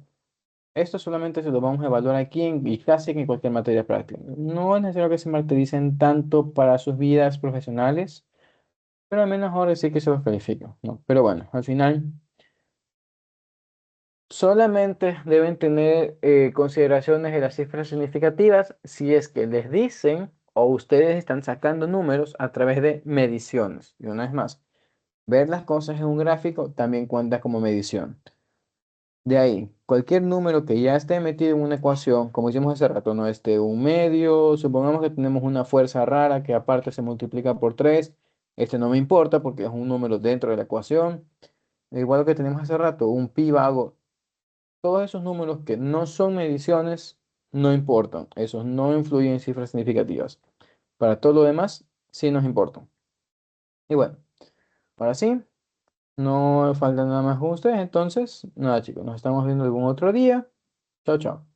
Esto solamente se lo vamos a evaluar aquí y casi que en cualquier materia práctica. No es necesario que se martiricen tanto para sus vidas profesionales, pero al menos ahora sí que se los califico, ¿no? Pero bueno, al final solamente deben tener consideraciones de las cifras significativas si es que les dicen o ustedes están sacando números a través de mediciones. Y una vez más, ver las cosas en un gráfico también cuenta como medición. De ahí, cualquier número que ya esté metido en una ecuación, como hicimos hace rato, no esté un medio, supongamos que tenemos una fuerza rara que aparte se multiplica por 3, este no me importa porque es un número dentro de la ecuación. Igual que tenemos hace rato, un pi vago, todos esos números que no son mediciones no importan, esos no influyen en cifras significativas. Para todo lo demás, sí nos importan. Y bueno, ahora sí, no falta nada más con ustedes, entonces, nada chicos, nos estamos viendo algún otro día. Chao, chao.